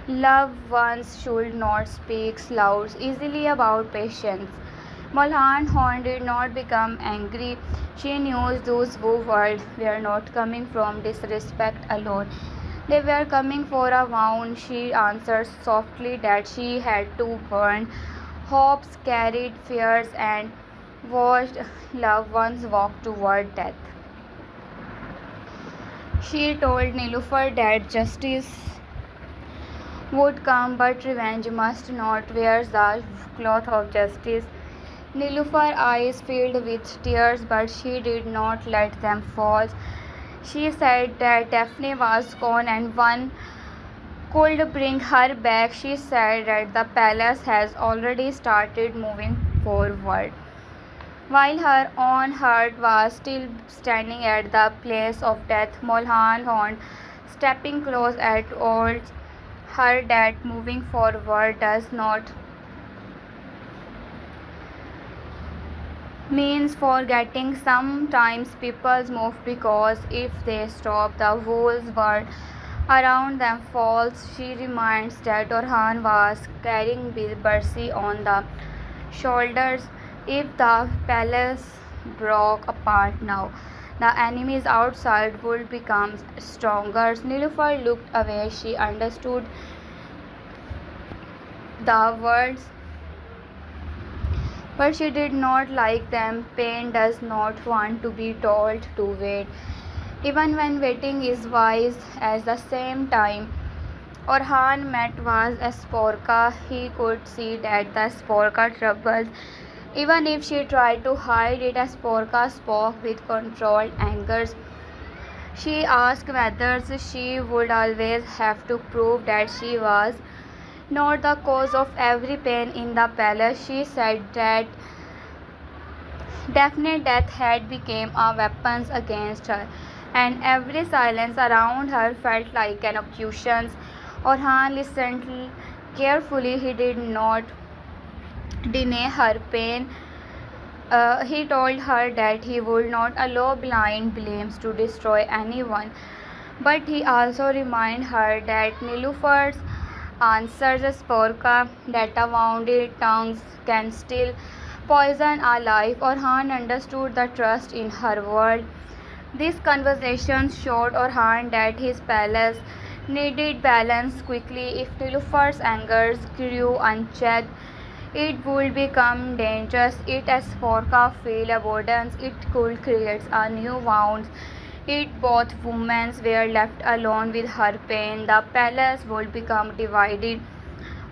loved ones should not speak loud easily about patience. Mulhan Horn did not become angry. She knew those words were not coming from disrespect alone. They were coming for a wound. She answered softly that she had to burn hopes, carried fears, and watched loved ones walk toward death. She told Nilufar that justice would come, but revenge must not wear the cloth of justice. Nilufar's eyes filled with tears, but she did not let them fall. She said that Daphne was gone and one could bring her back. She said that the palace has already started moving forward, while her own heart was still standing at the place of death. Mulhan Horn, stepping close at all, her that moving forward does not means forgetting. Sometimes people move because if they stop, the whole world around them falls. She reminds that Orhan was carrying Bercy on the shoulders. If the palace broke apart now, the enemies outside would become stronger. Nilufar looked away. She understood the words but she did not like them. Pain does not want to be told to wait, even when waiting is wise. At the same time, Orhan met was a Sporka. He could see that the Sporka troubles. Even if she tried to hide it, a Sporka spoke with controlled anger. She asked whether she would always have to prove that she was not the cause of every pain in the palace. She said that definite death had become a weapon against her, and every silence around her felt like an accusation. Orhan listened carefully. He did not deny her pain. He told her that he would not allow blind blames to destroy anyone, but he also reminded her that Nilufar's answers Sporka that a wounded tongue can still poison a life. Orhan understood the trust in her world. This conversation showed Orhan that his palace needed balance quickly. If Nilufar's anger grew unchecked, it would become dangerous. It as Forka feel abundance, it could create a new wound. If both women were left alone with her pain, the palace would become divided.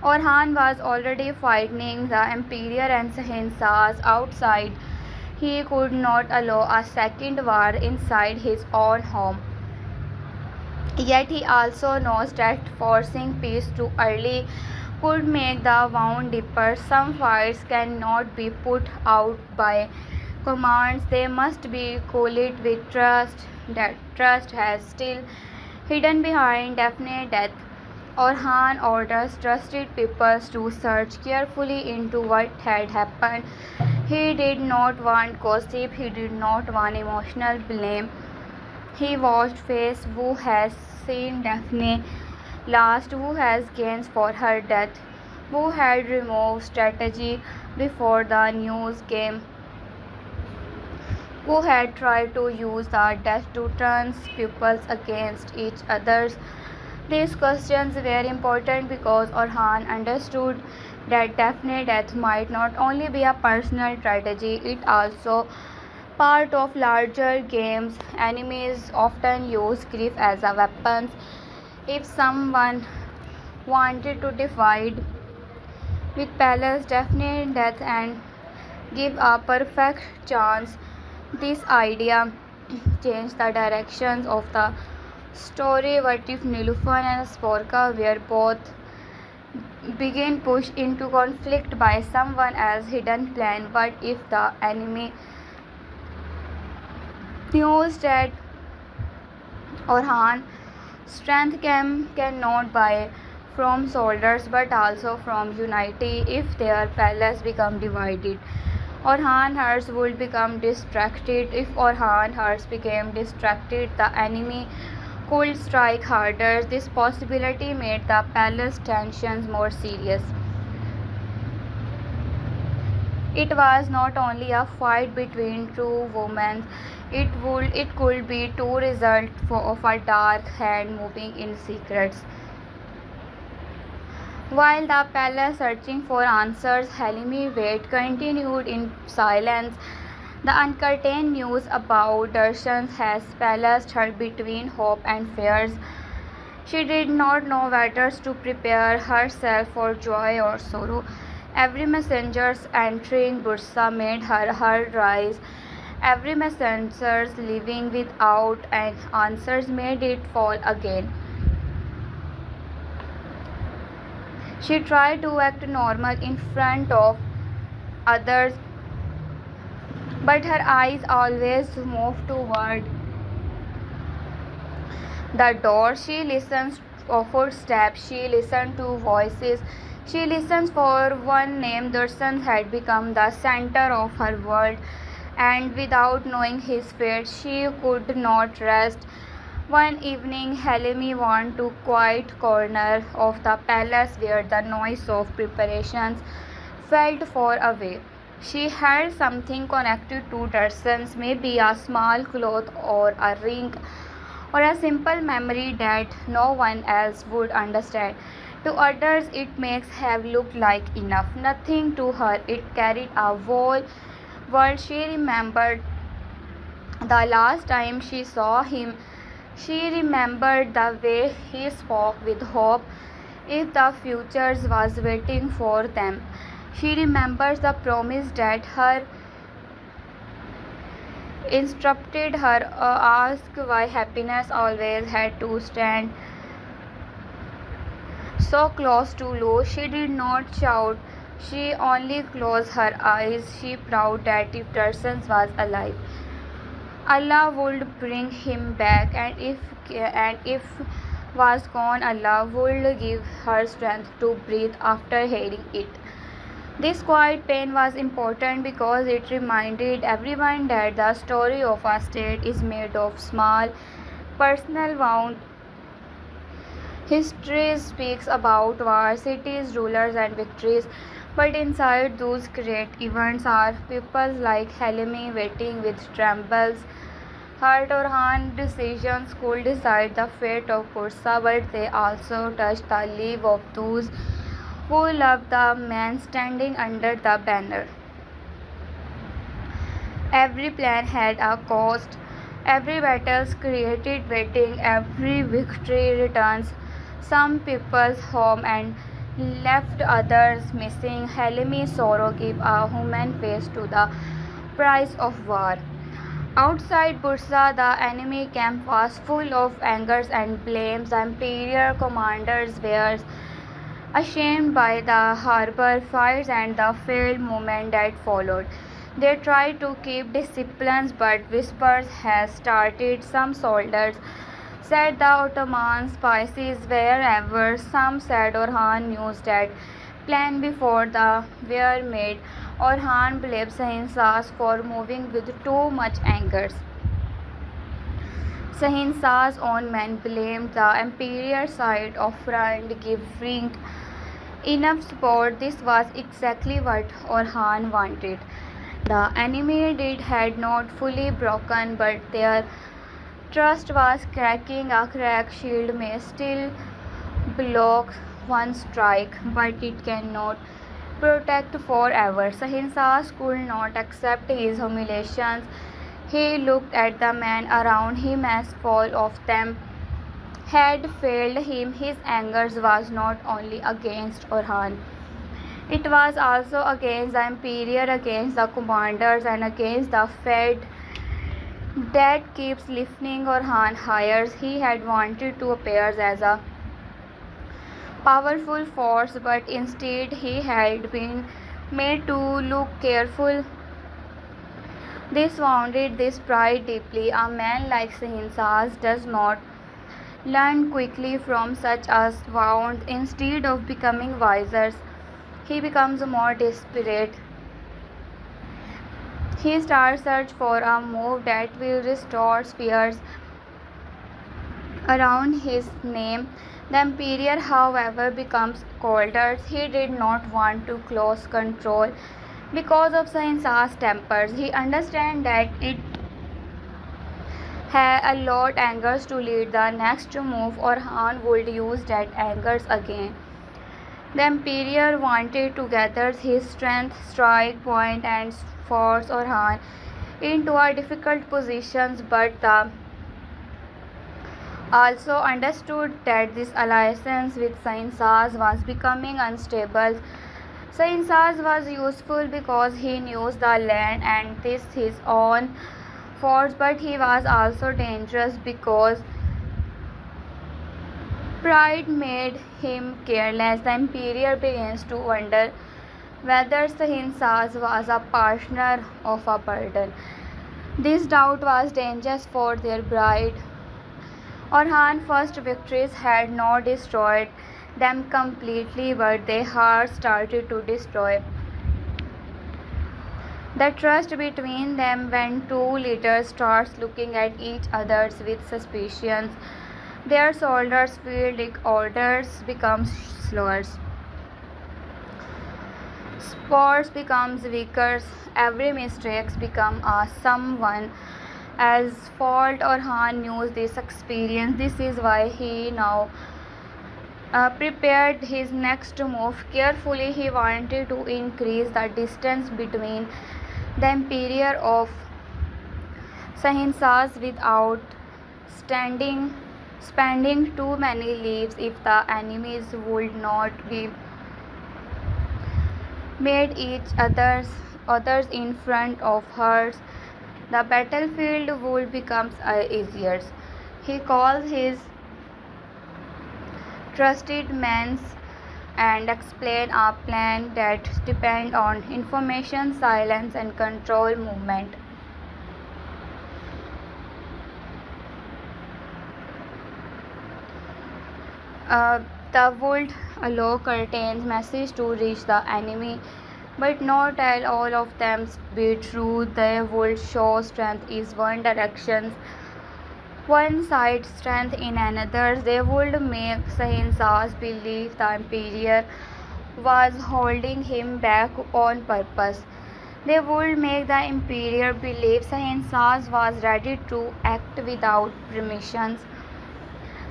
Orhan was already fighting the Emperor and Sahinsas outside. He could not allow a second war inside his own home. Yet he also knows that forcing peace too early could make the wound deeper. Some fights cannot be put out by commands, they must be cooled with trust. That trust has still hidden behind definite death. Orhan orders trusted people to search carefully into what had happened. He did not want gossip, he did not want emotional blame. He watched face who has seen Daphne last, who has gains for her death, who had removed strategy before the news came, who had tried to use the death to turn pupils against each other. These questions were important because Orhan understood that Daphne death might not only be a personal tragedy, it also part of larger games. Enemies often use grief as a weapon. If someone wanted to divide with palace, Daphne death and give a perfect chance, this idea changed the directions of the story. What if Nilufar and Sporka were both being pushed into conflict by someone else's hidden plan? What if the enemy knows that Orhan strength cannot buy from soldiers but also from unity? If their palace become divided, Orhan hearts would become distracted. If Orhan hearts became distracted, the enemy could strike harder. This possibility made the palace tensions more serious. It was not only a fight between two women, it could be two results of a dark hand moving in secrets. While the palace searching for answers, Halimi wait continued in silence. The uncertain news about Darshan has palaced her between hope and fears. She did not know whether to prepare herself for joy or sorrow. Every messenger's entering Bursa made her heart rise. Every messenger's leaving without an answer made it fall again. She tried to act normal in front of others, but her eyes always moved toward the door. She listens for footsteps, she listened to voices, she listens for one name. Darshan had become the center of her world, and without knowing his fate, she could not rest. One evening, Halimi went to a quiet corner of the palace where the noise of preparations felt far away. She had something connected to Darshan's, maybe a small cloth or a ring or a simple memory that no one else would understand. To others, it makes have looked like enough. Nothing to her. It carried a whole world. She remembered the last time she saw him. She remembered the way he spoke with hope if the future was waiting for them. She remembers the promise that her instructed her ask why happiness always had to stand so close to low. She did not shout. She only closed her eyes. She proud that if Darsan was alive, Allah would bring him back, and if was gone, Allah would give her strength to breathe after hearing it. This quiet pain was important because it reminded everyone that the story of a state is made of small, personal wounds. History speaks about wars, cities, rulers, and victories, but inside those great events are people like Helmi waiting with trembles. Heart Orhan decisions could decide the fate of Pursa, but they also touched the lives of those who loved the man standing under the banner. Every plan had a cost. Every battle created waiting. Every victory returns some people's home and left others missing. Helmi's sorrow gave a human face to the price of war. Outside Bursa, the enemy camp was full of angers and blames. The imperial commanders were ashamed by the harbor fires and the failed movement that followed. They tried to keep disciplines, but whispers had started. Some soldiers said the Ottoman spices wherever. Some said Orhan knew that plan before the were made. Orhan blamed Sahinsas for moving with too much anger. Sahinsas' own men blamed the imperial side of front giving enough support. This was exactly what Orhan wanted. The enemy had not fully broken, but their trust was cracking. A cracked shield may still block one strike, but it cannot protect forever. Sahinsas could not accept his humiliations. He looked at the men around him as all of them had failed him. His anger was not only against Orhan. It was also against the Imperial, against the commanders, and against the fate that keeps lifting Orhan higher. He had wanted to appear as a powerful force, but instead he had been made to look careful. This wounded this pride deeply. A man like Sahinsas does not learn quickly from such a wound. Instead of becoming wiser, he becomes more desperate. He starts search for a move that will restore spheres around his name. The Imperial, however, becomes colder. He did not want to close control because of Sahinsas' tempers. He understands that it had a lot angers to lead the next move. Orhan would use that angers again. The Imperial wanted to gather his strength, strike, point, and force Orhan into a difficult positions, but the also understood that this alliance with Sahinsas was becoming unstable. Sahinsas was useful because he knew the land and this his own force, but he was also dangerous because pride made him careless. The Imperial begins to wonder whether Sahinsas was a partner of a burden. This doubt was dangerous for their bride. Orhan's first victories had not destroyed them completely, but their hearts started to destroy the trust between them. When two leaders start looking at each other with suspicion, their soldiers feel like orders become slower. Sports becomes weaker. Every mistake becomes a someone else's fault. Orhan knew this experience. This is why he now prepared his next move. Carefully, he wanted to increase the distance between the Emperor of Sahinsas without standing, spending too many leaves if the enemies would not be made others in front of hers. The battlefield would become easier. He calls his trusted men and explain a plan that depend on information, silence, and control movement. The would allow curtains message to reach the enemy, but not all of them be true. They would show strength is one direction, one side strength in another. They would make Sahinsas believe the Emperor was holding him back on purpose. They would make the Emperor believe Sahinsas was ready to act without permissions.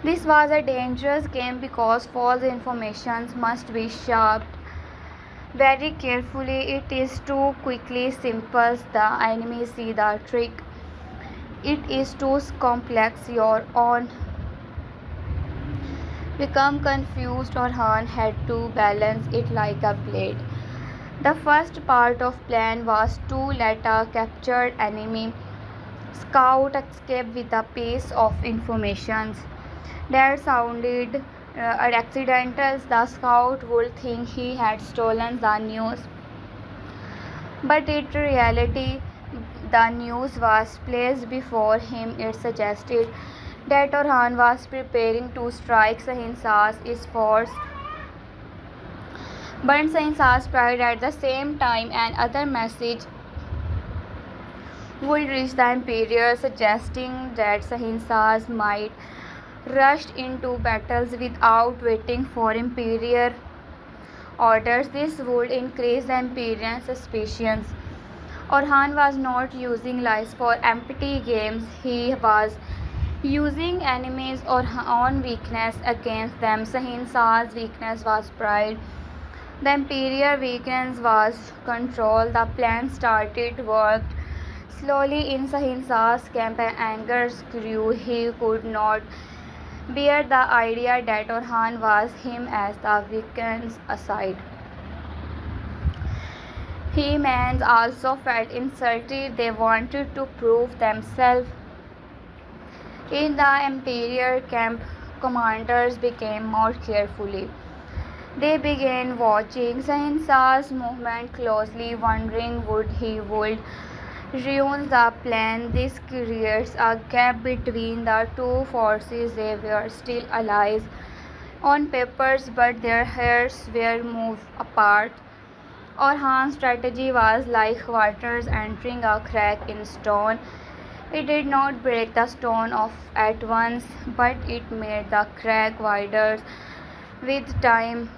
This was a dangerous game because false information must be sharp very carefully. It is too quickly simple. The enemy see the trick. It is too complex. Your own become confused. Orhan had to balance it like a blade. The first part of plan was to let a captured enemy scout escape with a piece of information that sounded accidental. The scout would think he had stolen the news, but in reality, the news was placed before him. It suggested that Orhan was preparing to strike Sahinsas' force, but Sahinsas' pride at the same time. And other message would reach the Emperor suggesting that Sahinsas might rushed into battles without waiting for imperial orders. This would increase the Emperor's suspicions. Orhan was not using lies for empty games. He was using enemies' or own weakness against them. Sahinsas' weakness was pride. The Emperor's weakness was control. The plan started worked slowly in Sahinsas' camp and anger grew. He could not bear the idea that Orhan was him as the weekends aside. Humans also felt insulted. They wanted to prove themselves. In the Imperial camp, commanders became more carefully. They began watching Sahinsas' movement closely, wondering would he would ruin the plan. This creates a gap between the two forces. They were still allies on papers, but their heads were moved apart. Orhan's strategy was like water entering a crack in stone. It did not break the stone off at once, but it made the crack wider with time.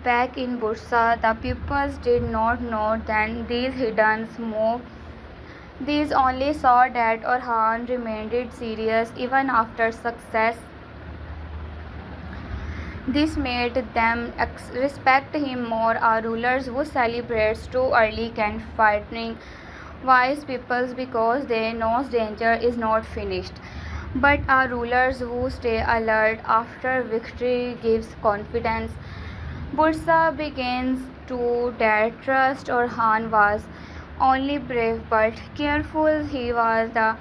Back in Bursa, the pupils did not know that these hidden moves. These only saw that Orhan remained serious even after success. This made them respect him more. Our rulers who celebrates too early can frightening wise peoples because they know danger is not finished. But our rulers who stay alert after victory gives confidence. Bursa begins to that trust. Orhan was only brave but careful. He was the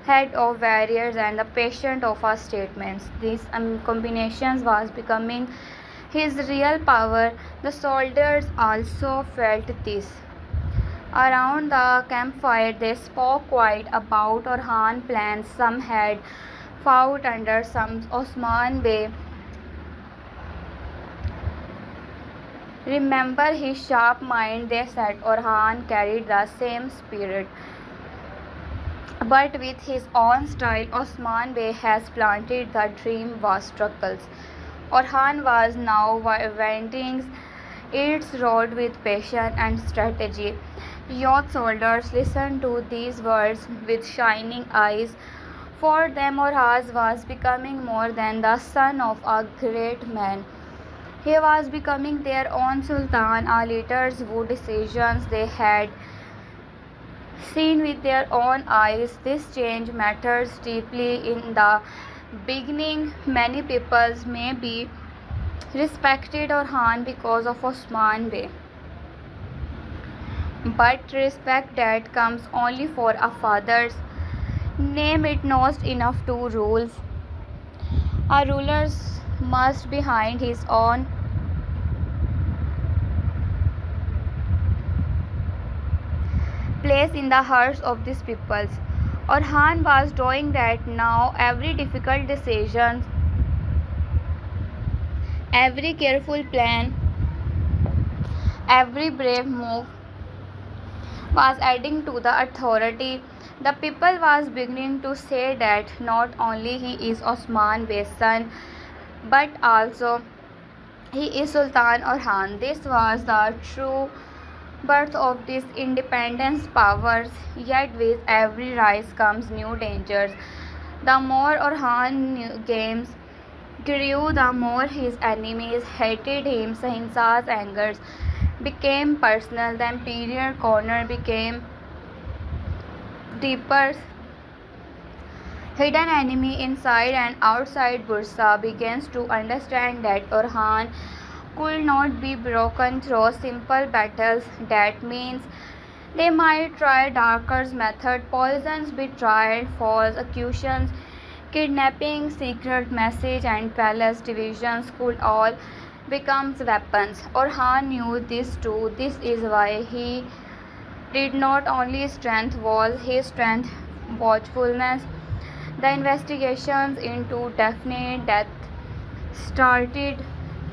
head of warriors and the patient of our statements. These combinations was becoming his real power. The soldiers also felt this. Around the campfire, they spoke quite about Orhan plans. Some had fought under some Osman Bey. Remember his sharp mind, they said. Orhan carried the same spirit, but with his own style. Osman Bey has planted the dream was struggles. Orhan was now wending its road with patience and strategy. Youth soldiers listened to these words with shining eyes. For them, Orhan was becoming more than the son of a great man. He was becoming their own sultan. Our leaders would decisions they had seen with their own eyes. This change matters deeply in the beginning. Many peoples may be respected Orhan because of Osman Bey, but respect that comes only for a father's name is not enough to rule. A ruler must behind his own place in the hearts of these peoples. Orhan was doing that now. Every difficult decision, every careful plan, every brave move was adding to the authority. The people was beginning to say that not only he is Osman Bey's son, but also he is Sultan Orhan. This was the true birth of this independence powers, yet with every rise comes new dangers. The more Orhan games grew, the more his enemies hated him. Sahinsa's angers became personal, the imperial corner became deeper. Hidden enemy inside and outside Bursa begins to understand that Orhan could not be broken through simple battles. That means they might try darker methods, poisons, betrayal, false accusations, kidnapping, secret message, and palace divisions could all become weapons. Orhan knew this too. This is why he did not only strength walls, his strength watchfulness. The investigations into Daphne's death started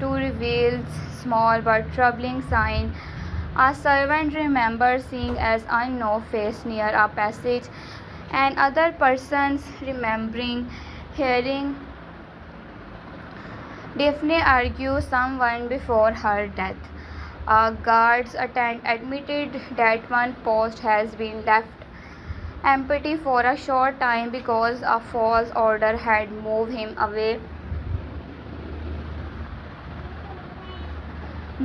to reveal small but troubling signs. A servant remembers seeing an unknown face near a passage, and other persons remembering hearing Daphne argue someone before her death. A guard's attendant admitted that one post has been left empty for a short time because a false order had moved him away.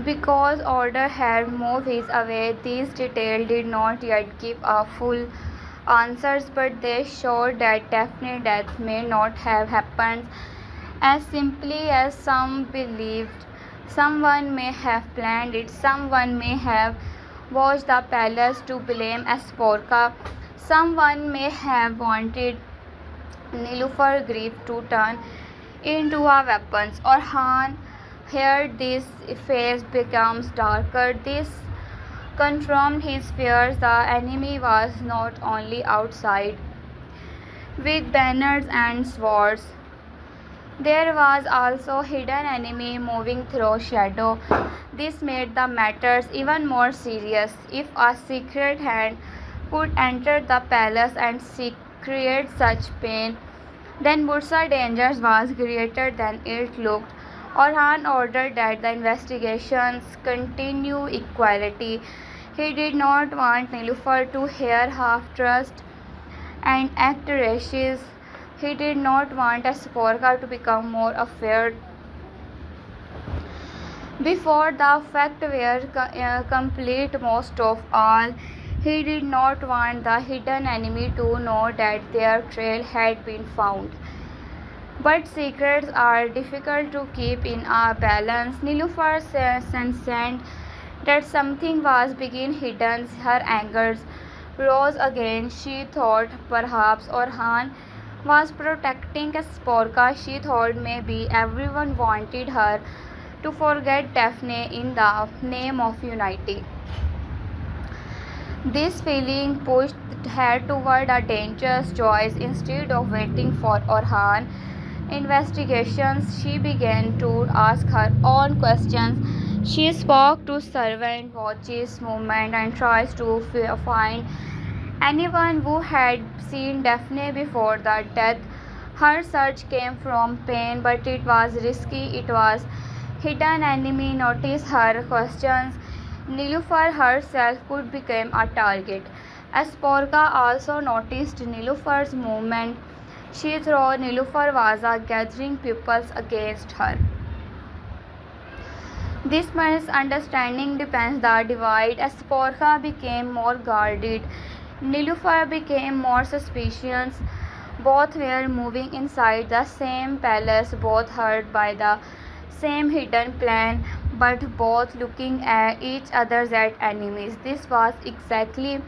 Because order had moved his away, these details did not yet give a full answers, but they showed that Daphne's death may not have happened as simply as some believed. Someone may have planned it, someone may have watched the palace to blame Asporka, someone may have wanted Nilufar grief to turn into a weapon. Orhan here this face becomes darker. This confirmed his fears. The enemy was not only outside with banners and swords. There was also hidden enemy moving through shadow. This made the matters even more serious. If a secret hand could enter the palace and create such pain, then Bursa danger was greater than it looked. Orhan ordered that the investigations continue equality. He did not want Nilufar to hear half-truths and act racist. He did not want Asporka to become more afraid. Before the facts were complete, most of all, he did not want the hidden enemy to know that their trail had been found. But secrets are difficult to keep in a balance. Nilufar sensed that something was being hidden. Her anger rose again. She thought perhaps Orhan was protecting Asporka. She thought maybe everyone wanted her to forget Daphne in the name of unity. This feeling pushed her toward a dangerous choice. Instead of waiting for Orhan investigations, she began to ask her own questions. She spoke to servant, watches movement, and tries to find anyone who had seen Daphne before the death. Her search came from pain, but it was risky. It was hidden enemy noticed her questions. Nilufar herself could become a target. Asporka also noticed Nilufar's movement. She thought Nilufar was gathering peoples against her. This misunderstanding depends the divide. As Porkha became more guarded, Nilufar became more suspicious. Both were moving inside the same palace, both hurt by the same hidden plan, but both looking at each other as enemies. This was exactly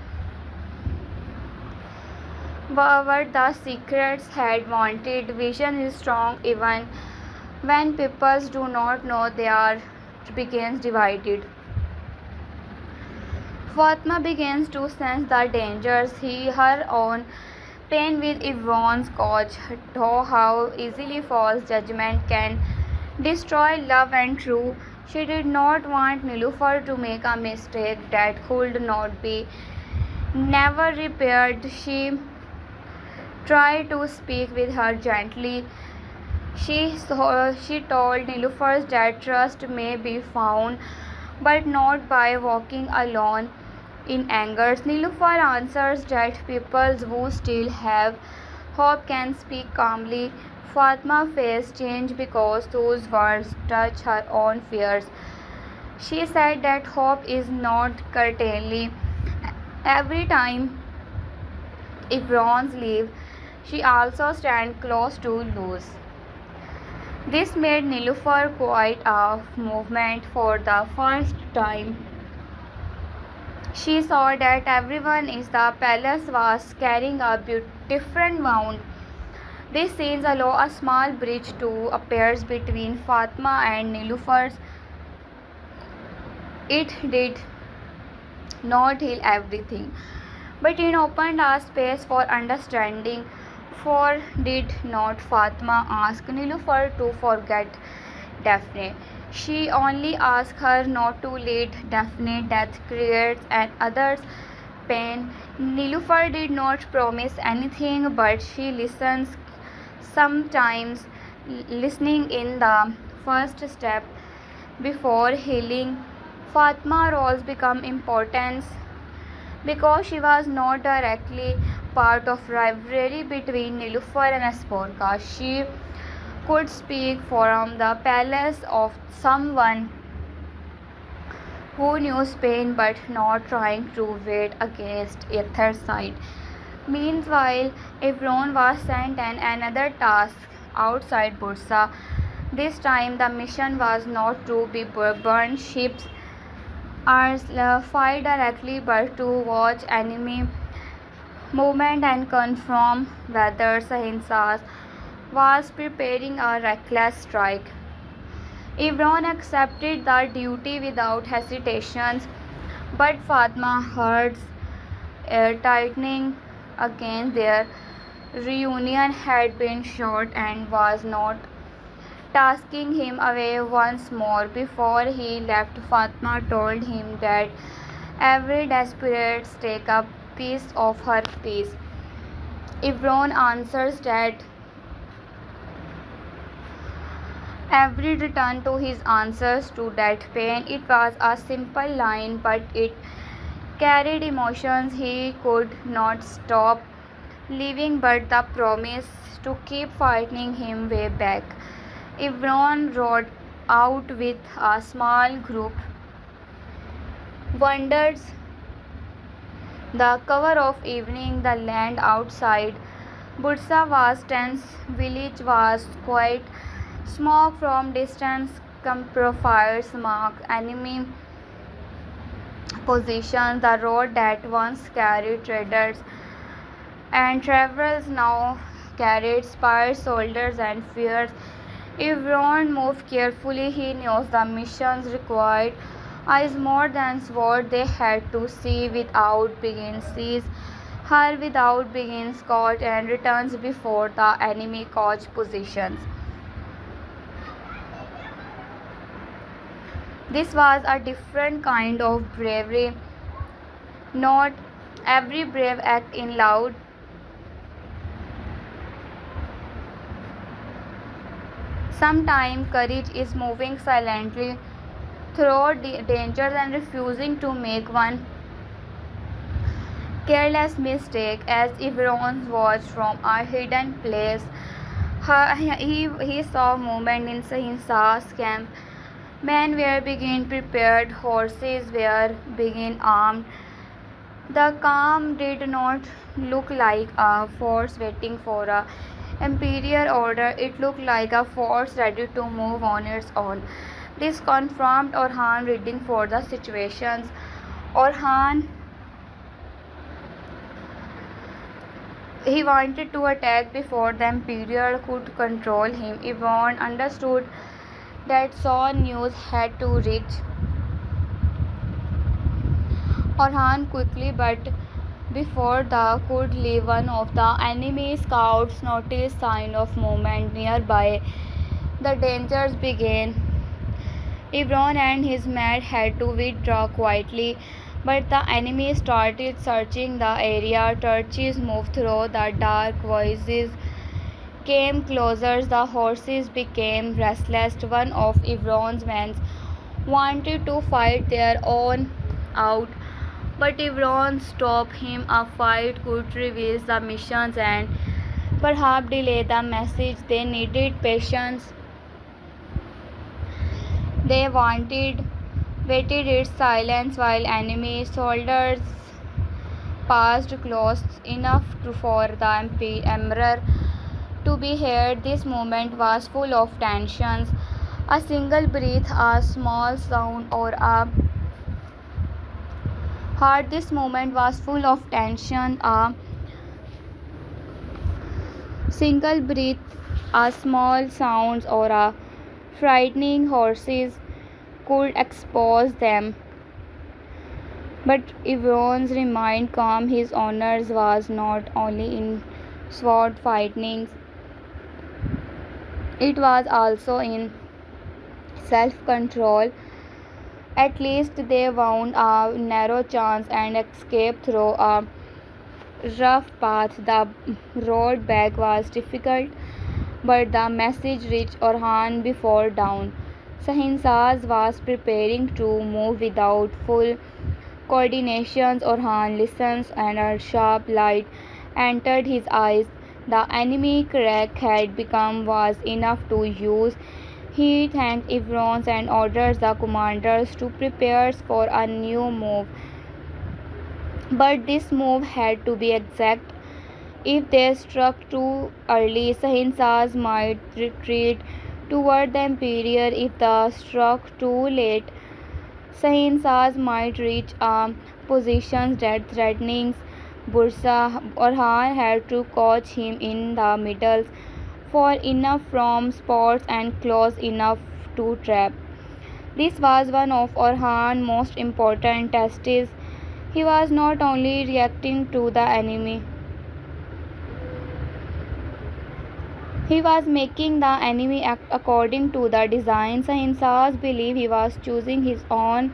what the secrets had wanted. Vision is strong even when people do not know they are begins divided. Fatma begins to sense the dangers her own pain with Yvonne's coach, how easily false judgment can destroy love and truth. She did not want Nilufar to make a mistake that could not be never repaired. She tried to speak with her gently. She told Nilufar that trust may be found, but not by walking alone in anger. Nilufar answers that people who still have hope can speak calmly. Fatma faced change because those words touch her own fears. She said that hope is not curtainly. Every time Ibrons leave, she also stands close to lose. This made Nilufar quite a movement. For the first time, she saw that everyone in the palace was carrying a different wound. These scenes allow a small bridge to appear between Fatma and Nilufar. It did not heal everything, but it opened a space for understanding. For did not Fatma ask Nilufar to forget Daphne? She only asked her not to let Daphne death create and others pain. Nilufar did not promise anything, but she listens. Sometimes listening in the first step before healing. Fatma's roles become important because she was not directly part of rivalry between Nilufar and Asporka. She could speak from the palace of someone who knew Spain but not trying to wait against either side. Meanwhile, Evron was sent on another task outside Bursa. This time the mission was not to be burn ships or fight directly but to watch enemy movement and confirm whether Sahinsas was preparing a reckless strike. Evron accepted the duty without hesitation, but Fatma hearts tightening against their reunion had been short and was not tasking him away once more. Before he left, Fatma told him that every desperate take a piece of her peace. Evron answers that every return to his answers to that pain. It was a simple line, but it carried emotions he could not stop living, but the promise to keep fighting him way back. Evron rode out with a small group, wandered the cover of evening. The land outside Bursa was tense, village was quiet. Smoke from distance campfires marked enemy positions. The road that once carried traders and travelers now carried spies, soldiers, and fears. Evron moved carefully. He knew the missions required eyes more than what they had to see without being seized, her without being caught, and returns before the enemy caught positions. This was a different kind of bravery. Not every brave act in loud. Sometimes courage is moving silently through dangers and refusing to make one careless mistake. As Evron watched from a hidden place, he saw movement in Sahinsa's camp. Men were begin prepared, horses were begin armed. The calm did not look like a force waiting for a imperial order, it looked like a force ready to move on its own. This confirmed Orhan reading for the situations. Orhan he wanted to attack before the Imperial could control him. Yvonne understood that so news had to reach Orhan quickly, but before the could leave, one of the enemy scouts noticed sign of movement nearby. The dangers began. Yvonne and his men had to withdraw quietly, but the enemy started searching the area. Torches moved through the dark, voices came closer, the horses became restless. One of Yvonne's men wanted to fight their own out, but Yvonne stopped him. A fight could reveal the missions and perhaps delay the message. They needed patience. They waited in silence while enemy soldiers passed close enough for the emperor to be heard. This moment was full of tensions. A single breath, a small sound, or a heart. This moment was full of tension. A single breath, a small sound, or a frightening horses could expose them. But Yvonne's remained calm. His honor was not only in sword fighting, it was also in self-control. At least they found a narrow chance and escaped through a rough path. The road back was difficult, but the message reached Orhan before dawn. Sahinsaz was preparing to move without full coordination. Orhan listened and a sharp light entered his eyes. The enemy crack had become was enough to use. He thanked Yvonne and ordered the commanders to prepare for a new move. But this move had to be exact. If they struck too early, Sahinsaz might retreat toward the Imperial. If they struck too late, Sahinsaz might reach a position that threatening Bursa. Orhan had to catch him in the middle, far enough from spots and close enough to trap. This was one of Orhan's most important tests. He was not only reacting to the enemy, he was making the enemy act according to the design. Sahinsaz believed he was choosing his own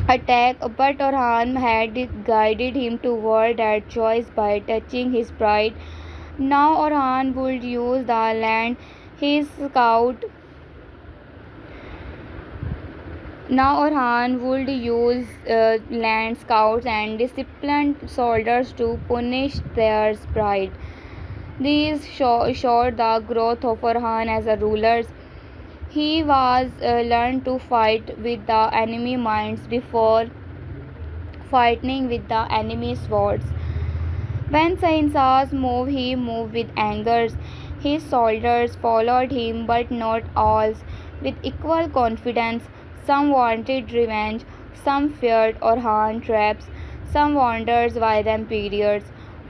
attack, but Orhan had guided him toward that choice by touching his pride. Now Orhan would use the land his scout. Now Orhan would use land scouts and disciplined soldiers to punish their pride. These showed the growth of Orhan as a ruler. He was learned to fight with the enemy minds before fighting with the enemy swords. When Sahinsaz moved, he moved with anger. His soldiers followed him, but not all, with equal confidence. Some wanted revenge, some feared Orhan traps, some wondered why the Imperial's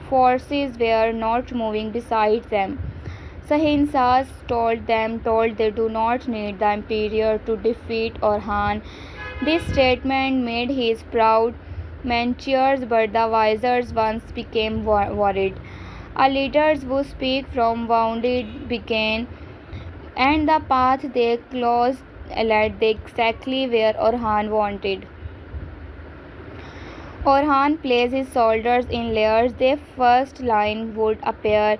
forces were not moving beside them. Sahinsaz told they do not need the Imperial to defeat Orhan. This statement made his proud men cheers, but the wiser ones became worried. A leaders who speak from wounded began, and the path they closed led exactly where Orhan wanted. Orhan placed his soldiers in layers. Their first line would appear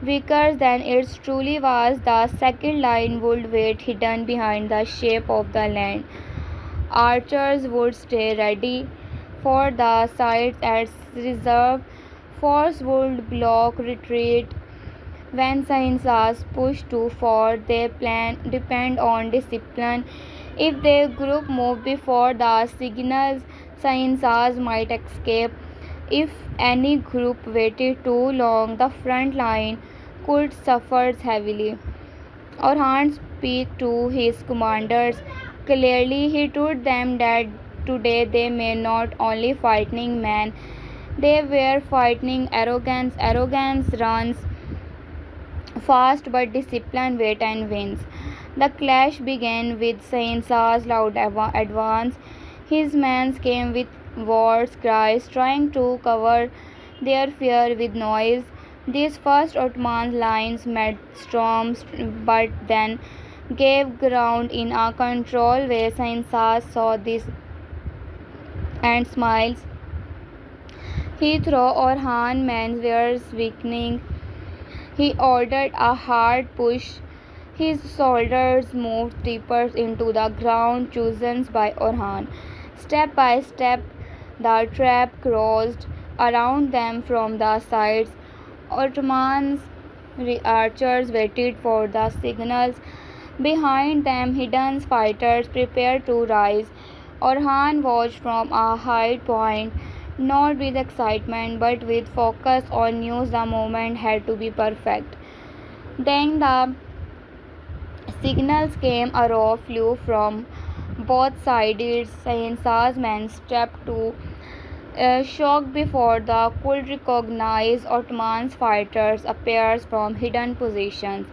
weaker than it truly was. The second line would wait hidden behind the shape of the land. Archers would stay ready for the sides as reserve. Force would block retreat. When Sahinsas push too far, their plan depend on discipline. If their group move before the signals, Sahinsas might escape. If any group waited too long, the front line could suffer heavily. Orhan speak to his commanders. Clearly, he told them that today they may not only fighting men, they were fighting arrogance. Arrogance runs fast, but discipline wait and wins. The clash began with Sainsa's loud advance. His men came with war cries, trying to cover their fear with noise. These first Ottoman lines met storms, but then gave ground in a controlled way. Sainsa saw this and smiles. He thought Orhan men were weakening. He ordered a hard push. His soldiers moved deeper into the ground chosen by Orhan. Step by step, the trap closed around them from the sides. Ottoman archers waited for the signals. Behind them, hidden fighters prepared to rise. Orhan watched from a high point, not with excitement but with focus on news. The moment had to be perfect. Then the signals came. A row flew from both sides. Sahinsa's men stepped to shocked before the could recognize Ottoman fighters appears from hidden positions.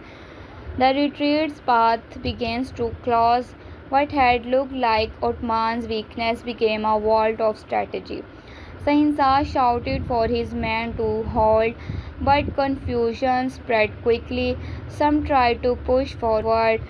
The retreat's path begins to close. What had looked like Ottoman's weakness became a vault of strategy. Sahinsa shouted for his men to halt, but confusion spread quickly. Some tried to push forward,